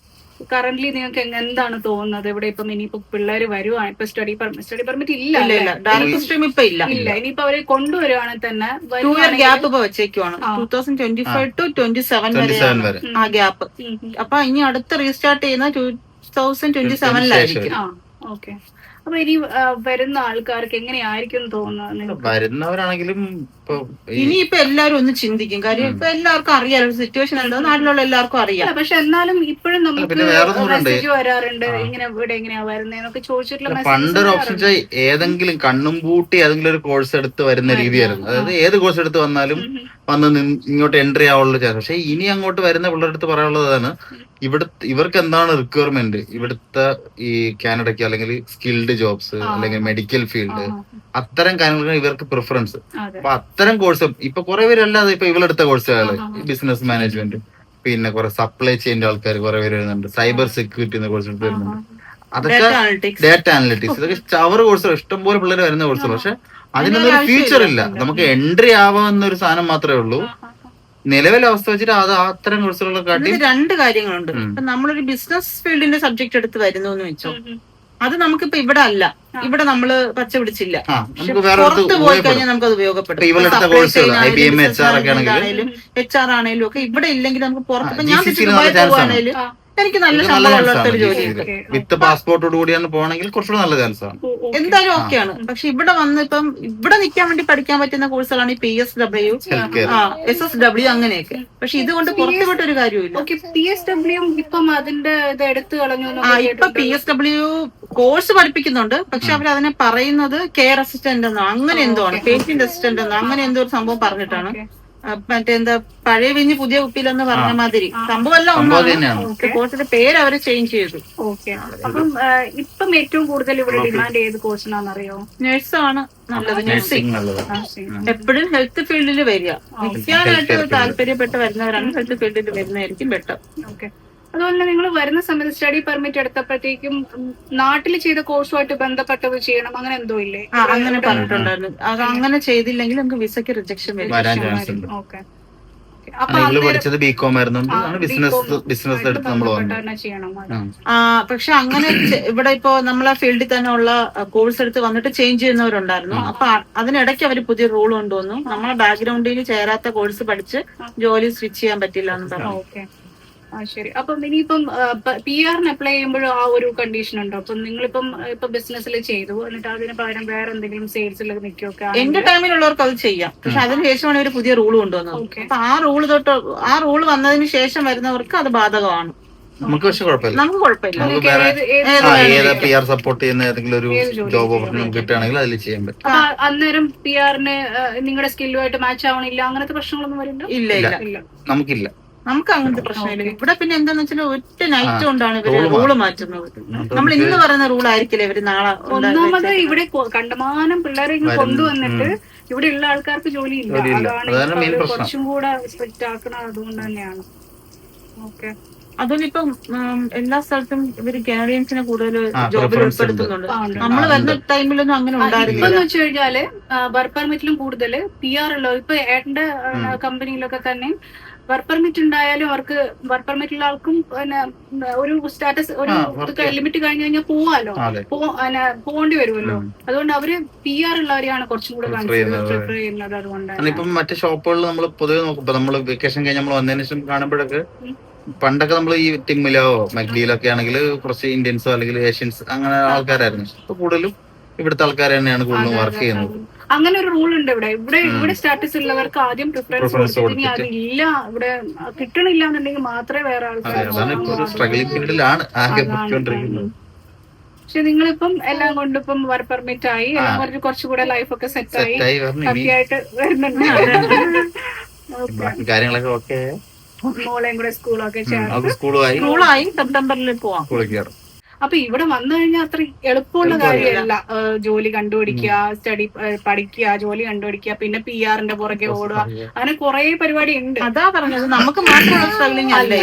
കറന്റ്ലി നിങ്ങൾക്ക് എന്താണ് തോന്നുന്നത്? ഇവിടെ ഇപ്പം ഇനിയിപ്പോ പിള്ളേര് വരുവാണ്, ഇപ്പൊ സ്റ്റഡി പെർമിറ്റ് ഇല്ല, ഡയറക്ട് സ്ട്രീം ഇപ്പൊ ഇല്ല. ഇനിയിപ്പോ അവരെ കൊണ്ടുവരുവാണെങ്കിൽ തന്നെ 2 ഇയർ ഗ്യാപ്പ് ഇപ്പൊ വെച്ചേക്കുവാണ്, 2025 to 27 വരെ ആ ഗ്യാപ്പ്. അപ്പൊ ഇനി അടുത്ത റീസ്റ്റാർട്ട് ചെയ്യുന്ന 2027 ഓക്കെ. അപ്പൊ ഇനി വരുന്ന ആൾക്കാർക്ക് എങ്ങനെയായിരിക്കും തോന്നുന്നത്? വരുന്നവരാണെങ്കിലും ഇനിയിപ്പൊ എല്ലാരും ഒന്ന് ചിന്തിക്കും. കാര്യം ഇപ്പൊ എല്ലാവർക്കും അറിയാലോ സിറ്റുവേഷൻ എന്താ, നാട്ടിലുള്ള എല്ലാവർക്കും അറിയാം. പക്ഷെ എന്നാലും ഇപ്പോഴും നമുക്ക് മെസ്സേജ് വരാറുണ്ട്, ഇങ്ങനെ ഇവിടെ എങ്ങനെയാ വരുന്നതെന്നൊക്കെ ചോദിച്ചിട്ടുള്ള. പണ്ടൊരു ഓപ്ഷൻ ഏതെങ്കിലും കണ്ണും പൂട്ടി ഏതെങ്കിലും ഒരു കോഴ്സ് എടുത്ത് വരുന്ന രീതിയായിരുന്നു. അതായത് ഏത് കോഴ്സ് എടുത്ത് വന്നാലും വന്ന് ഇങ്ങോട്ട് എൻട്രി ആവാനുള്ള ചാൻസ്. പക്ഷെ ഇനി അങ്ങോട്ട് വരുന്ന പിള്ളേരുടെ അടുത്ത് പറയാനുള്ളതാണ്, ഇവർക്ക് എന്താണ് റിക്വയർമെന്റ്, ഇവിടുത്തെ ഈ കാനഡയ്ക്ക് അല്ലെങ്കിൽ സ്കിൽഡ് ജോബ്സ് അല്ലെങ്കിൽ മെഡിക്കൽ ഫീൽഡ് അത്തരം കാര്യങ്ങൾക്ക് ഇവർക്ക് പ്രിഫറൻസ്. അപ്പൊ അത്തരം കോഴ്സ് ഇപ്പൊ കുറെ പേരല്ലാതെ ഇപ്പൊ ഇവളെടുത്ത കോഴ്സുകള് ബിസിനസ് മാനേജ്മെന്റ്, പിന്നെ കുറെ സപ്ലൈ ചെയിൻ്റെ ആൾക്കാർ കുറെ പേര് വരുന്നുണ്ട്, സൈബർ സെക്യൂരിറ്റി കോഴ്സ് വരുന്നുണ്ട്, അതൊക്കെ ഡേറ്റ അനലിറ്റിക്സ്, ഇതൊക്കെ ചവർ കോഴ്സുകൾ ഇഷ്ടംപോലെ പിള്ളേർ വരുന്ന കോഴ്സുകൾ. പക്ഷെ അതിനൊന്നും ഒരു ഫ്യൂച്ചർ ഇല്ല. നമുക്ക് എൻട്രി ആവാവുന്ന ഒരു സാധനം മാത്രമേ ഉള്ളൂ. നിലവിലെ അവസ്ഥ വെച്ചിട്ട് അത് അത്തരം കോഴ്സുകളെ കാട്ടി 2 കാര്യങ്ങളുണ്ട്. ഇപ്പൊ നമ്മളൊരു ബിസിനസ് ഫീൽഡിന്റെ സബ്ജക്ട് എടുത്ത് വരുന്നു എന്ന് വെച്ചോ, അത് നമുക്കിപ്പോ ഇവിടെ അല്ല, ഇവിടെ നമ്മള് പച്ച പിടിച്ചില്ല, പുറത്ത് പോയി കഴിഞ്ഞാൽ നമുക്ക് അത് ഉപയോഗപ്പെടും. HR ആണേലും ഒക്കെ ഇവിടെ ഇല്ലെങ്കിൽ നമുക്ക് പുറത്ത്, ഞാൻ പോവാണേലും എനിക്ക് നല്ല ശമ്പളമുള്ള ജോലി വിത്ത് പാസ്പോർട്ടോട് കൂടിയാണ് പോകണമെങ്കിൽ കുറച്ചുകൂടെ നല്ല ചാൻസ് ആണ്. എന്തായാലും ഓക്കെയാണ്. പക്ഷെ ഇവിടെ വന്ന് ഇപ്പം ഇവിടെ നിൽക്കാൻ വേണ്ടി പഠിക്കാൻ പറ്റുന്ന കോഴ്സുകളാണ് ഈ PSW, SSW അങ്ങനെയൊക്കെ. പക്ഷെ ഇതുകൊണ്ട് പുറത്തു വിട്ടൊരു കാര്യമില്ല. PSW ഇപ്പം അതിന്റെ ഇത് എടുത്തു കളഞ്ഞു. ഇപ്പൊ PSW കോഴ്സ് പഠിപ്പിക്കുന്നുണ്ട്, പക്ഷെ അവർ അതിനെ പറയുന്നത് കെയർ അസിസ്റ്റന്റ് എന്നോ അങ്ങനെ എന്തോ ആണ്, പേഷ്യന്റ് അസിസ്റ്റന്റ് എന്നോ അങ്ങനെ എന്തോ ഒരു സംഭവം പറഞ്ഞിട്ടാണ്. മറ്റേന്താ പഴയ വിഞ്ഞ് പുതിയ കുപ്പിയിലെന്ന് പറഞ്ഞ മാതിരി സംഭവം എല്ലാം ഒന്നാണ്. കോഴ്സിന്റെ പേര് അവര് ചേഞ്ച് ചെയ്തു. അപ്പം ഇപ്പം ഏറ്റവും കൂടുതൽ ഇവിടെ ഡിമാൻഡ് ചെയ്ത് കോഴ്സിനാണെന്നറിയോ? നഴ്സാണ് നല്ലത്. നഴ്സിംഗ് എപ്പോഴും ഹെൽത്ത് ഫീൽഡിൽ വരിക, നിൽക്കാനായിട്ട് താല്പര്യപ്പെട്ട് വരുന്നവരാണ് ഹെൽത്ത് ഫീൽഡിൽ വരുന്നതായിരിക്കും ബെറ്റർ. ഓക്കെ. അതുപോലെ നിങ്ങൾ വരുന്ന സമയത്ത് സ്റ്റഡി പെർമിറ്റ് എടുത്തപ്പോഴത്തേക്കും നാട്ടിൽ ചെയ്ത കോഴ്സുമായിട്ട് ബന്ധപ്പെട്ടത് ചെയ്യണം അങ്ങനെ എന്തോ ഇല്ലേ? അങ്ങനെ പറഞ്ഞിട്ടുണ്ടായിരുന്നു. അത് അങ്ങനെ ചെയ്തില്ലെങ്കിൽ നമുക്ക് വിസയ്ക്ക് റിജക്ഷൻ വരും. ഓക്കെ. ഇവള് പഠിച്ചത് ബികോം ആയിരുന്നുണ്ട് ബിസിനസ് എടുത്ത് നമ്മൾ പക്ഷെ അങ്ങനെ ഇവിടെ ഇപ്പോ നമ്മളെ ഫീൽഡിൽ തന്നെ ഉള്ള കോഴ്സ് എടുത്ത് വന്നിട്ട് ചേഞ്ച് ചെയ്യുന്നവരുണ്ടായിരുന്നു. അപ്പൊ അതിനിടയ്ക്ക് അവർ പുതിയ റൂൾ കൊണ്ടുവന്നു, നമ്മളെ ബാക്ക്ഗ്രൗണ്ടിൽ ചേരാത്ത കോഴ്സ് പഠിച്ച് ജോലി സ്വിച്ച് ചെയ്യാൻ പറ്റില്ല എന്ന് പറഞ്ഞു. ശരി. അപ്പം ഇനിയിപ്പം PR അപ്ലൈ ചെയ്യുമ്പോഴും ആ ഒരു കണ്ടീഷൻ ഉണ്ടോ? അപ്പം നിങ്ങളിപ്പം ഇപ്പൊ ബിസിനസ്സിൽ ചെയ്തു എന്നിട്ട് അതിന് പകരം വേറെ എന്തെങ്കിലും സെയിൽസിൽ നിൽക്കുകയൊക്കെ എന്റെ ടൈമിലുള്ളവർക്ക് അത് ചെയ്യാം. പക്ഷെ അതിനുശേഷമാണ് ഒരു പുതിയ റൂൾ കൊണ്ടുവന്നത്. അപ്പൊ ആ റൂള് വന്നതിന് ശേഷം വരുന്നവർക്ക് അത് ബാധകമാണ്. നമുക്ക് പക്ഷെ കുഴപ്പമില്ല, നമുക്ക് കുഴപ്പമില്ല. PR സപ്പോർട്ട് ചെയ്യുന്ന ഏതെങ്കിലും ഒരു ജോബ് ഓപ്പർച്യൂണിറ്റി കിട്ടുകയാണെങ്കിൽ അതിൽ ചെയ്യാൻ പറ്റും. അന്നേരം PR-ന് നിങ്ങളുടെ സ്കില്ലുമായിട്ട് മാച്ച് ആവണില്ല, അങ്ങനത്തെ പ്രശ്നങ്ങളൊന്നും വരുന്നുണ്ടോ? ഇല്ല, നമുക്കില്ല. നമുക്ക് അങ്ങനത്തെ പ്രശ്നമില്ല. ഇവിടെ പിന്നെ എന്താന്ന് വെച്ചാൽ ഒറ്റ നൈറ്റ് കൊണ്ടാണ് ഇവര് റൂള് മാറ്റുന്നത്. നമ്മൾ ഇന്ന് പറയുന്ന റൂൾ ആയിരിക്കില്ല ഇവര് നാളെ. ഒന്നാമത് ഇവിടെ കണ്ടമാനം പിള്ളേരെ കൊണ്ടുവന്നിട്ട് ഇവിടെ ഉള്ള ആൾക്കാർക്ക് ജോലി ഇല്ല. അതാണ് കുറച്ചും കൂടെ സ്ട്രിക്റ്റ് ആക്കണം. അതുകൊണ്ട് തന്നെയാണ്. ഓക്കെ. അതുകൊണ്ട് ഇപ്പം എല്ലാ സ്ഥലത്തും ഇവര് കാനഡിയൻസിനെ കൂടുതൽ ജോബിൽ ഉൾപ്പെടുത്തുന്നുണ്ട്. നമ്മൾ വരുന്ന ടൈമിലൊന്നും അങ്ങനെ ഉണ്ടായിരുന്നില്ല. ഇപ്പൊ വെച്ച് കഴിഞ്ഞാല് വർക്ക് പെർമിറ്റിലും കൂടുതൽ PR ഉള്ള ഇപ്പൊ ഏട്ടന്റെ കമ്പനിയിലൊക്കെ തന്നെ വർക്ക് പെർമിറ്റ് ഉണ്ടായാലും അവർക്ക് വർക്ക് പെർമിറ്റുള്ള ആൾക്കും പിന്നെ ഒരു സ്റ്റാറ്റസ് ഒരു ലിമിറ്റ് കഴിഞ്ഞു കഴിഞ്ഞാൽ പോവാലോ, പോകേണ്ടി വരുമല്ലോ. അതുകൊണ്ട് അവര് PR ഉള്ളവരെയാണ് കുറച്ചും കൂടെ പ്രിഫർ ചെയ്യുന്നത്. അതുകൊണ്ടാണ് ഇപ്പം മറ്റേ ഷോപ്പുകളിൽ നമ്മൾ പൊതുവെ നോക്കുമ്പോ നമ്മള് വെക്കേഷൻ കഴിഞ്ഞ് നമ്മൾ വന്നതിന് ശേഷം കാണുമ്പോഴൊക്കെ പണ്ടൊക്കെ നമ്മൾ ഈ ടിമ്മിലോ മക്ഡിയിലൊക്കെ ആണെങ്കിൽ കുറച്ച് ഇന്ത്യൻസോ അല്ലെങ്കിൽ ഏഷ്യൻസ് അങ്ങനെ ആൾക്കാരായിരുന്നു. ഇപ്പൊ കൂടുതലും ഇവിടുത്തെ ആൾക്കാർ തന്നെയാണ് കൂടുതലും വർക്ക് ചെയ്യുന്നത്. അങ്ങനെ ഒരു റൂൾ ഉണ്ട് ഇവിടെ സ്റ്റാറ്റസ് ഉള്ളവർക്ക് ആദ്യം പ്രിഫറൻസ് കൊടുത്തിട്ട് ഇനി അതില്ല ഇവിടെ കിട്ടണില്ല എന്നുണ്ടെങ്കിൽ മാത്രമേ വേറെ ആൾക്കാർ. പക്ഷെ നിങ്ങളിപ്പം എല്ലാം കൊണ്ടും ഇപ്പം വർക്ക് പെർമിറ്റ് ആയി, എല്ലാം കുറച്ചുകൂടെ ലൈഫൊക്കെ സെറ്റ് ആയി ഹാപ്പിയായിട്ട് വരുന്നുണ്ട്. കാര്യങ്ങളൊക്കെ ഓക്കെ. മോളെയും കൂടെ സ്കൂളൊക്കെ സ്കൂളായി സെപ്റ്റംബറിൽ പോവാം. അപ്പൊ ഇവിടെ വന്നു കഴിഞ്ഞാൽ അത്ര എളുപ്പമുള്ള കാര്യമല്ല. ജോലി കണ്ടുപിടിക്കുക, പഠിക്കുക, ജോലി കണ്ടുപിടിക്കുക, പിന്നെ PR-ന്റെ പുറകെ ഓടുക, അങ്ങനെ കുറെ പരിപാടി ഉണ്ട്. അതാ പറഞ്ഞത്, നമുക്ക് മാത്രമുള്ള സ്ട്രഗ്ലിംഗ് അല്ലേ.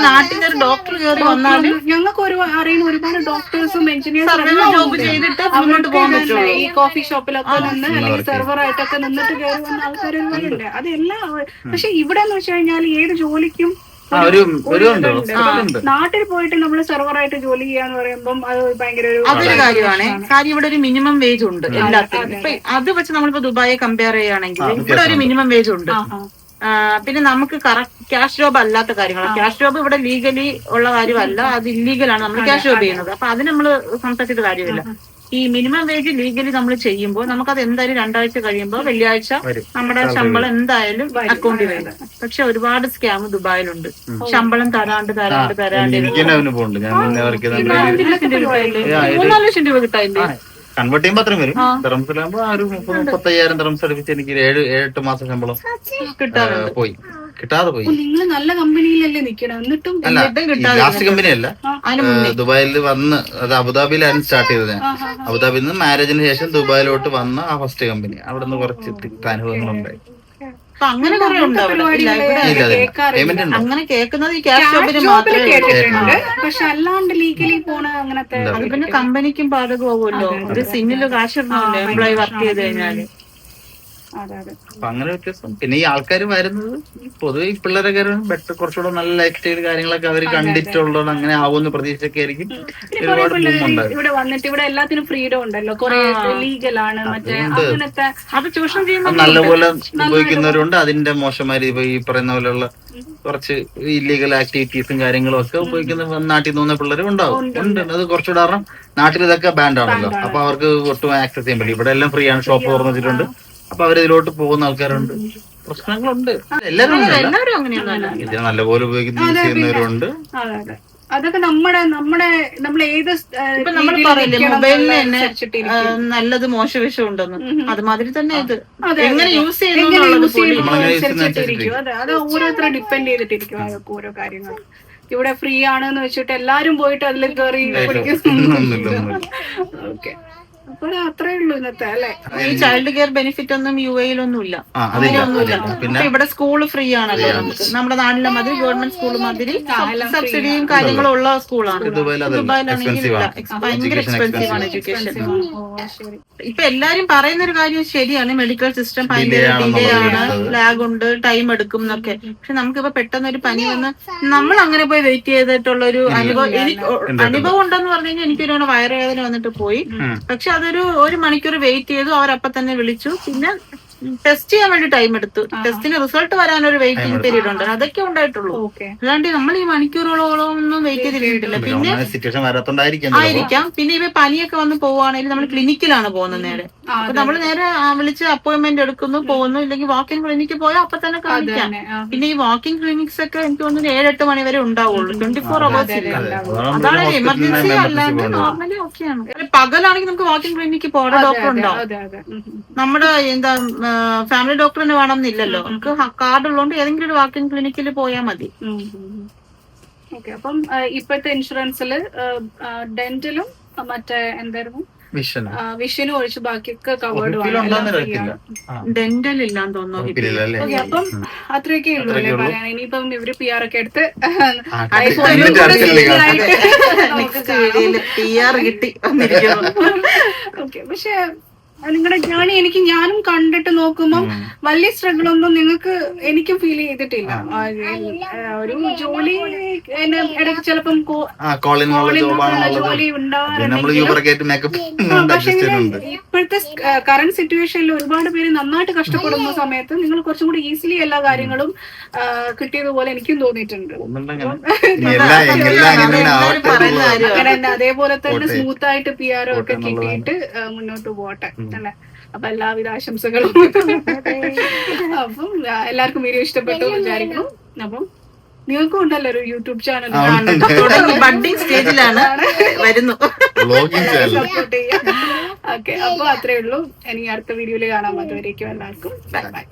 നാട്ടിൽ ഒരു ഡോക്ടർ കയറി വന്നാലും ഞങ്ങൾക്ക് അറിയുന്ന ഒരുപാട് ഡോക്ടേഴ്സും എഞ്ചിനീയേഴ്സും ജോബ് ചെയ്തിട്ട് മുന്നോട്ട് പോകാൻ പറ്റും. ഈ കോഫി ഷോപ്പിലൊക്കെ നിന്ന് അല്ലെങ്കിൽ സെർവറായിട്ടൊക്കെ നിന്നിട്ട് കയറി വന്ന ആൾക്കാർ ഒരുപാടുണ്ട്. അതെല്ലാം. പക്ഷെ ഇവിടെ എന്ന് വെച്ച് കഴിഞ്ഞാൽ ഏത് ജോലിക്കും നാട്ടിൽ പോയിട്ട് നമ്മൾ സെർവറായിട്ട് ജോലി ചെയ്യാന്ന് പറയുമ്പോൾ അത് ഭയങ്കര അതൊരു കാര്യമാണ്. കാര്യം ഇവിടെ ഒരു മിനിമം വേജ് ഉണ്ട് എല്ലാത്തിനും. ഇപ്പൊ അത് വെച്ച് നമ്മളിപ്പോ ദുബായെ കമ്പയർ ചെയ്യുകയാണെങ്കിൽ ഇവിടെ ഒരു മിനിമം വേജ് ഉണ്ട്. പിന്നെ നമുക്ക് കറക്റ്റ് ക്യാഷ് ജോബ് അല്ലാത്ത കാര്യങ്ങൾ, ക്യാഷ് ജോബ് ഇവിടെ ലീഗലി ഉള്ള കാര്യമല്ല, അത് ഇല്ലീഗലാണ് നമ്മൾ ക്യാഷ് ജോബ് ചെയ്യുന്നത്. അപ്പൊ അത് നമ്മൾ സംസാരിച്ചിട്ട് കാര്യമില്ല. ഈ മിനിമം വേജ് ലീഗലി നമ്മൾ ചെയ്യുമ്പോൾ നമുക്കത് എന്തായാലും 2 ആഴ്ച കഴിയുമ്പോൾ വെള്ളിയാഴ്ച നമ്മുടെ ശമ്പളം എന്തായാലും അക്കൗണ്ടിൽ വരും. പക്ഷെ ഒരുപാട് സ്കാം ദുബായിലുണ്ട്. ശമ്പളം തരാണ്ട് 3-4 ലക്ഷം രൂപ കിട്ടാനില്ലേ? കൺവേർട്ട് ചെയ്യുമ്പോൾ അത്രയും വരും. ദറംസിലാകുമ്പോ ആ ഒരു 30,000 ദറംസ് അടുപ്പിച്ച് എനിക്ക് 7-8 മാസം ശമ്പളം പോയി, കിട്ടാതെ പോയി. നിങ്ങൾ നല്ല കമ്പനിയിലല്ലേ നിൽക്കണം, എന്നിട്ടും ലാസ്റ്റ് കമ്പനി അല്ല, ദുബായിൽ വന്ന് അത് അബുദാബിയിലായിരുന്നു സ്റ്റാർട്ട് ചെയ്തത്. അബുദാബിയിൽ നിന്ന് മാരേജിന് ശേഷം ദുബായിലോട്ട് വന്ന ആ ഫസ്റ്റ് കമ്പനി. അവിടെ നിന്ന് കുറച്ച് അനുഭവങ്ങളുണ്ടായി. അങ്ങനെ കുറെ അങ്ങനെ കേൾക്കുന്നത് ഈ ക്യാഷ് ജോബിന് മാത്രമേ. പക്ഷെ അല്ലാണ്ട് ലീഗലി പോണ അങ്ങനത്തെ അത് പിന്നെ കമ്പനിക്കും ബാധകമാവുമല്ലോ. ഒരു സിന്നില് കാശ് ഇടണമല്ലോ എംപ്ലോയി വർക്ക് ചെയ്ത് കഴിഞ്ഞാല്. അപ്പൊ അങ്ങനെ വ്യത്യാസം. പിന്നെ ഈ ആൾക്കാർ വരുന്നത് പൊതുവെ ഈ പിള്ളേരൊക്കെ ബെറ്റർ കുറച്ചുകൂടെ നല്ല ലൈഫ് സ്റ്റൈൽ കാര്യങ്ങളൊക്കെ അവർ കണ്ടിട്ടുള്ളത് അങ്ങനെ ആവുമെന്ന് പ്രതീക്ഷയൊക്കെ ആയിരിക്കും. ഒരുപാട് ഇവിടെ വന്നിട്ട് ഇവിടെ എല്ലാത്തിനും ഫ്രീഡം ഉണ്ടല്ലോ, കുറെ ലീഗലാണ് മറ്റേ അങ്ങനത്തെ അത് ചൂഷണം ചെയ്യുമ്പോൾ നല്ലപോലെ ഉപയോഗിക്കുന്നവരുണ്ട്. അതിന്റെ മോശമാര് ഇപ്പൊ ഈ പറയുന്ന പോലെയുള്ള കുറച്ച് ഇല്ലീഗൽ ആക്ടിവിറ്റീസും കാര്യങ്ങളും ഒക്കെ ഉപയോഗിക്കുന്ന നാട്ടിൽ നിന്ന് പിള്ളേർ ഉണ്ടാവും. ഉണ്ട്. അത് കുറച്ചുകൂടെ കാരണം നാട്ടിൽ ഇതൊക്കെ ബാൻഡ് ആണല്ലോ. അപ്പൊ അവർക്ക് ഒട്ടും ആക്സസ് ചെയ്യാൻ പറ്റില്ല. ഇവിടെ എല്ലാം ഫ്രീ ആണ്, ഷോപ്പ് തുറന്നു വെച്ചിട്ടുണ്ട്. അപ്പൊ അവരിതിലോട്ട് പോകുന്ന ആൾക്കാരുണ്ട്. പ്രശ്നങ്ങളുണ്ട്. എല്ലാവരും ഇതിനെ നല്ലപോലെ ചെയ്യുന്നവരുണ്ട്. അതൊക്കെ നമ്മൾ ഏത് നമ്മൾ പറയില്ലേ മൊബൈലിന് തന്നെ നല്ലത് മോശവശം ഉണ്ടെന്ന്, അതുമാതിരി തന്നെ ഇത് എങ്ങനെ യൂസ് ചെയ്യുന്നു അത് ഓരോരുത്തരെ ഡിപ്പെൻഡ് ചെയ്തിട്ടിരിക്കും. അതൊക്കെ ഓരോ കാര്യങ്ങൾ. ഇവിടെ ഫ്രീ ആണെന്ന് വെച്ചിട്ട് എല്ലാരും പോയിട്ട് അതിൽ കയറി പഠിക്കുന്നു. ഓക്കെ. അപ്പോൾ അത്രേ ഉള്ളൂ ഇന്നത്തെ അല്ലേ. ഈ ചൈൽഡ് കെയർ ബെനിഫിറ്റ് ഒന്നും UAE-ലൊന്നും ഇല്ല, അങ്ങനെയൊന്നുമില്ല. ഇപ്പൊ ഇവിടെ സ്കൂൾ ഫ്രീ ആണല്ലോ നമുക്ക്. നമ്മുടെ നാട്ടിലെ മാതിരി ഗവൺമെന്റ് സ്കൂൾ മാതിരി സബ്സിഡിയും കാര്യങ്ങളും ഉള്ള സ്കൂളാണ്. ദുബായിലാണെങ്കിൽ ഇല്ല, ഭയങ്കര എക്സ്പെൻസീവ് ആണ് എഡ്യൂക്കേഷൻ. ഇപ്പൊ എല്ലാരും പറയുന്ന ഒരു കാര്യം ശരിയാണ്, മെഡിക്കൽ സിസ്റ്റം ഭയങ്കര ഡിലേ ആണ്, ലാഗ് ഉണ്ട്, ടൈം എടുക്കും എന്നൊക്കെ. പക്ഷെ നമുക്കിപ്പോ പെട്ടെന്ന് ഒരു പനി വന്ന് നമ്മൾ അങ്ങനെ പോയി വെയിറ്റ് ചെയ്തിട്ടുള്ള ഒരു അനുഭവം ഉണ്ടെന്ന് പറഞ്ഞു കഴിഞ്ഞാൽ എനിക്കൊരു വയറുവേദന വന്നിട്ട് പോയി. പക്ഷെ അതൊരു 1 മണിക്കൂർ വെയിറ്റ് ചെയ്തു, അവരപ്പം തന്നെ വിളിച്ചു. പിന്നെ ടെസ്റ്റ് ചെയ്യാൻ വേണ്ടി ടൈം എടുത്തു, ടെസ്റ്റിന് റിസൾട്ട് വരാൻ ഒരു വെയിറ്റിംഗ് പീരീഡ് ഉണ്ട്, അതൊക്കെ ഉണ്ടായിട്ടുള്ളൂ. അല്ലാണ്ട് നമ്മൾ ഈ മണിക്കൂറുകളോളം ഒന്നും വെയിറ്റ് ചെയ്തിട്ടില്ല. പിന്നെ ആയിരിക്കാം. പിന്നെ ഇവ പനിയൊക്കെ വന്ന് പോവുകയാണെങ്കിൽ നമ്മൾ ക്ലിനിക്കിലാണ് പോകുന്നത് നേരെ. അപ്പൊ നമ്മൾ നേരെ വിളിച്ച് അപ്പോയിന്റ്മെന്റ് എടുക്കുന്നു, പോകുന്നു. ഇല്ലെങ്കിൽ വാക്കിംഗ് ക്ലിനിക്കിൽ പോയാൽ അപ്പൊ തന്നെ കാണിക്കാം. പിന്നെ ഈ വാക്കിംഗ് ക്ലിനിക്സ് ഒക്കെ എനിക്ക് തോന്നുന്നു 7-8 മണി വരെ ഉണ്ടാവുള്ളൂ, 24 hours ഇല്ല. അതാണ് എമർജൻസി, അല്ലാണ്ട് നോർമലി ഓക്കെയാണ്. പകലാണെങ്കിൽ നമുക്ക് വാക്കിംഗ് ക്ലിനിക്കിൽ പോകാൻ ഡോക്ടർ ഉണ്ടാവും. നമ്മുടെ എന്താ ഫാമിലി ഡോക്ടറിന് വേണമെന്നില്ലല്ലോ, നമുക്ക് കാർഡ് ഉള്ളതുകൊണ്ട് ഏതെങ്കിലും ഒരു വാക്കിംഗ് ക്ലിനിക്കിൽ പോയാൽ മതി. ഓക്കെ. അപ്പം ഇപ്പോഴത്തെ ഇൻഷുറൻസിൽ ഡെന്റലും മറ്റേ എന്തായിരുന്നു വിഷനും ഒഴിച്ച് ബാക്കിയൊക്കെ കവേർഡ് ഡെന്റൽ ഇല്ലാന്ന് തോന്നുന്നു. ഓക്കെ, അപ്പം അത്രയൊക്കെ ഉള്ളൂ അല്ലേ പറയാൻ. ഇനിയിപ്പം ഇവര് PR ഒക്കെ എടുത്ത് ഓക്കെ. പക്ഷെ നിങ്ങളുടെ ജേണി ഞാനും കണ്ടിട്ട് നോക്കുമ്പോൾ വലിയ സ്ട്രഗിൾ ഒന്നും നിങ്ങൾക്ക് എനിക്കും ഫീൽ ചെയ്തിട്ടില്ല. ഒരു ജോലി ഇടയ്ക്ക് ചിലപ്പം ജോലി പക്ഷെ ഇപ്പോഴത്തെ കറന്റ് സിറ്റുവേഷനിൽ ഒരുപാട് പേര് നന്നായിട്ട് കഷ്ടപ്പെടുന്ന സമയത്ത് നിങ്ങൾ കുറച്ചും കൂടി ഈസിലി എല്ലാ കാര്യങ്ങളും കിട്ടിയതുപോലെ എനിക്കും തോന്നിയിട്ടുണ്ട്. അങ്ങനെ അതേപോലെ തന്നെ സ്മൂത്ത് ആയിട്ട് PR ഒക്കെ കിട്ടിയിട്ട് മുന്നോട്ട് പോട്ടെ അല്ലെ. അപ്പൊ എല്ലാവിധ ആശംസകളും. അപ്പം എല്ലാവർക്കും വീഡിയോ ഇഷ്ടപ്പെട്ടു വിചാരിക്കുന്നു. അപ്പം നിങ്ങൾക്കും ഉണ്ടല്ലോ ഒരു യൂട്യൂബ് ചാനൽ, ബഡ്ഡിംഗ് സ്റ്റേജിലാണ് വരുന്നു. സപ്പോർട്ട് ചെയ്യാം. ഓക്കെ, അപ്പൊ അത്രേ ഉള്ളൂ. ഇനി അടുത്ത വീഡിയോയിൽ കാണാൻ. അതുവരേക്കും എല്ലാവർക്കും ബൈ ബൈ.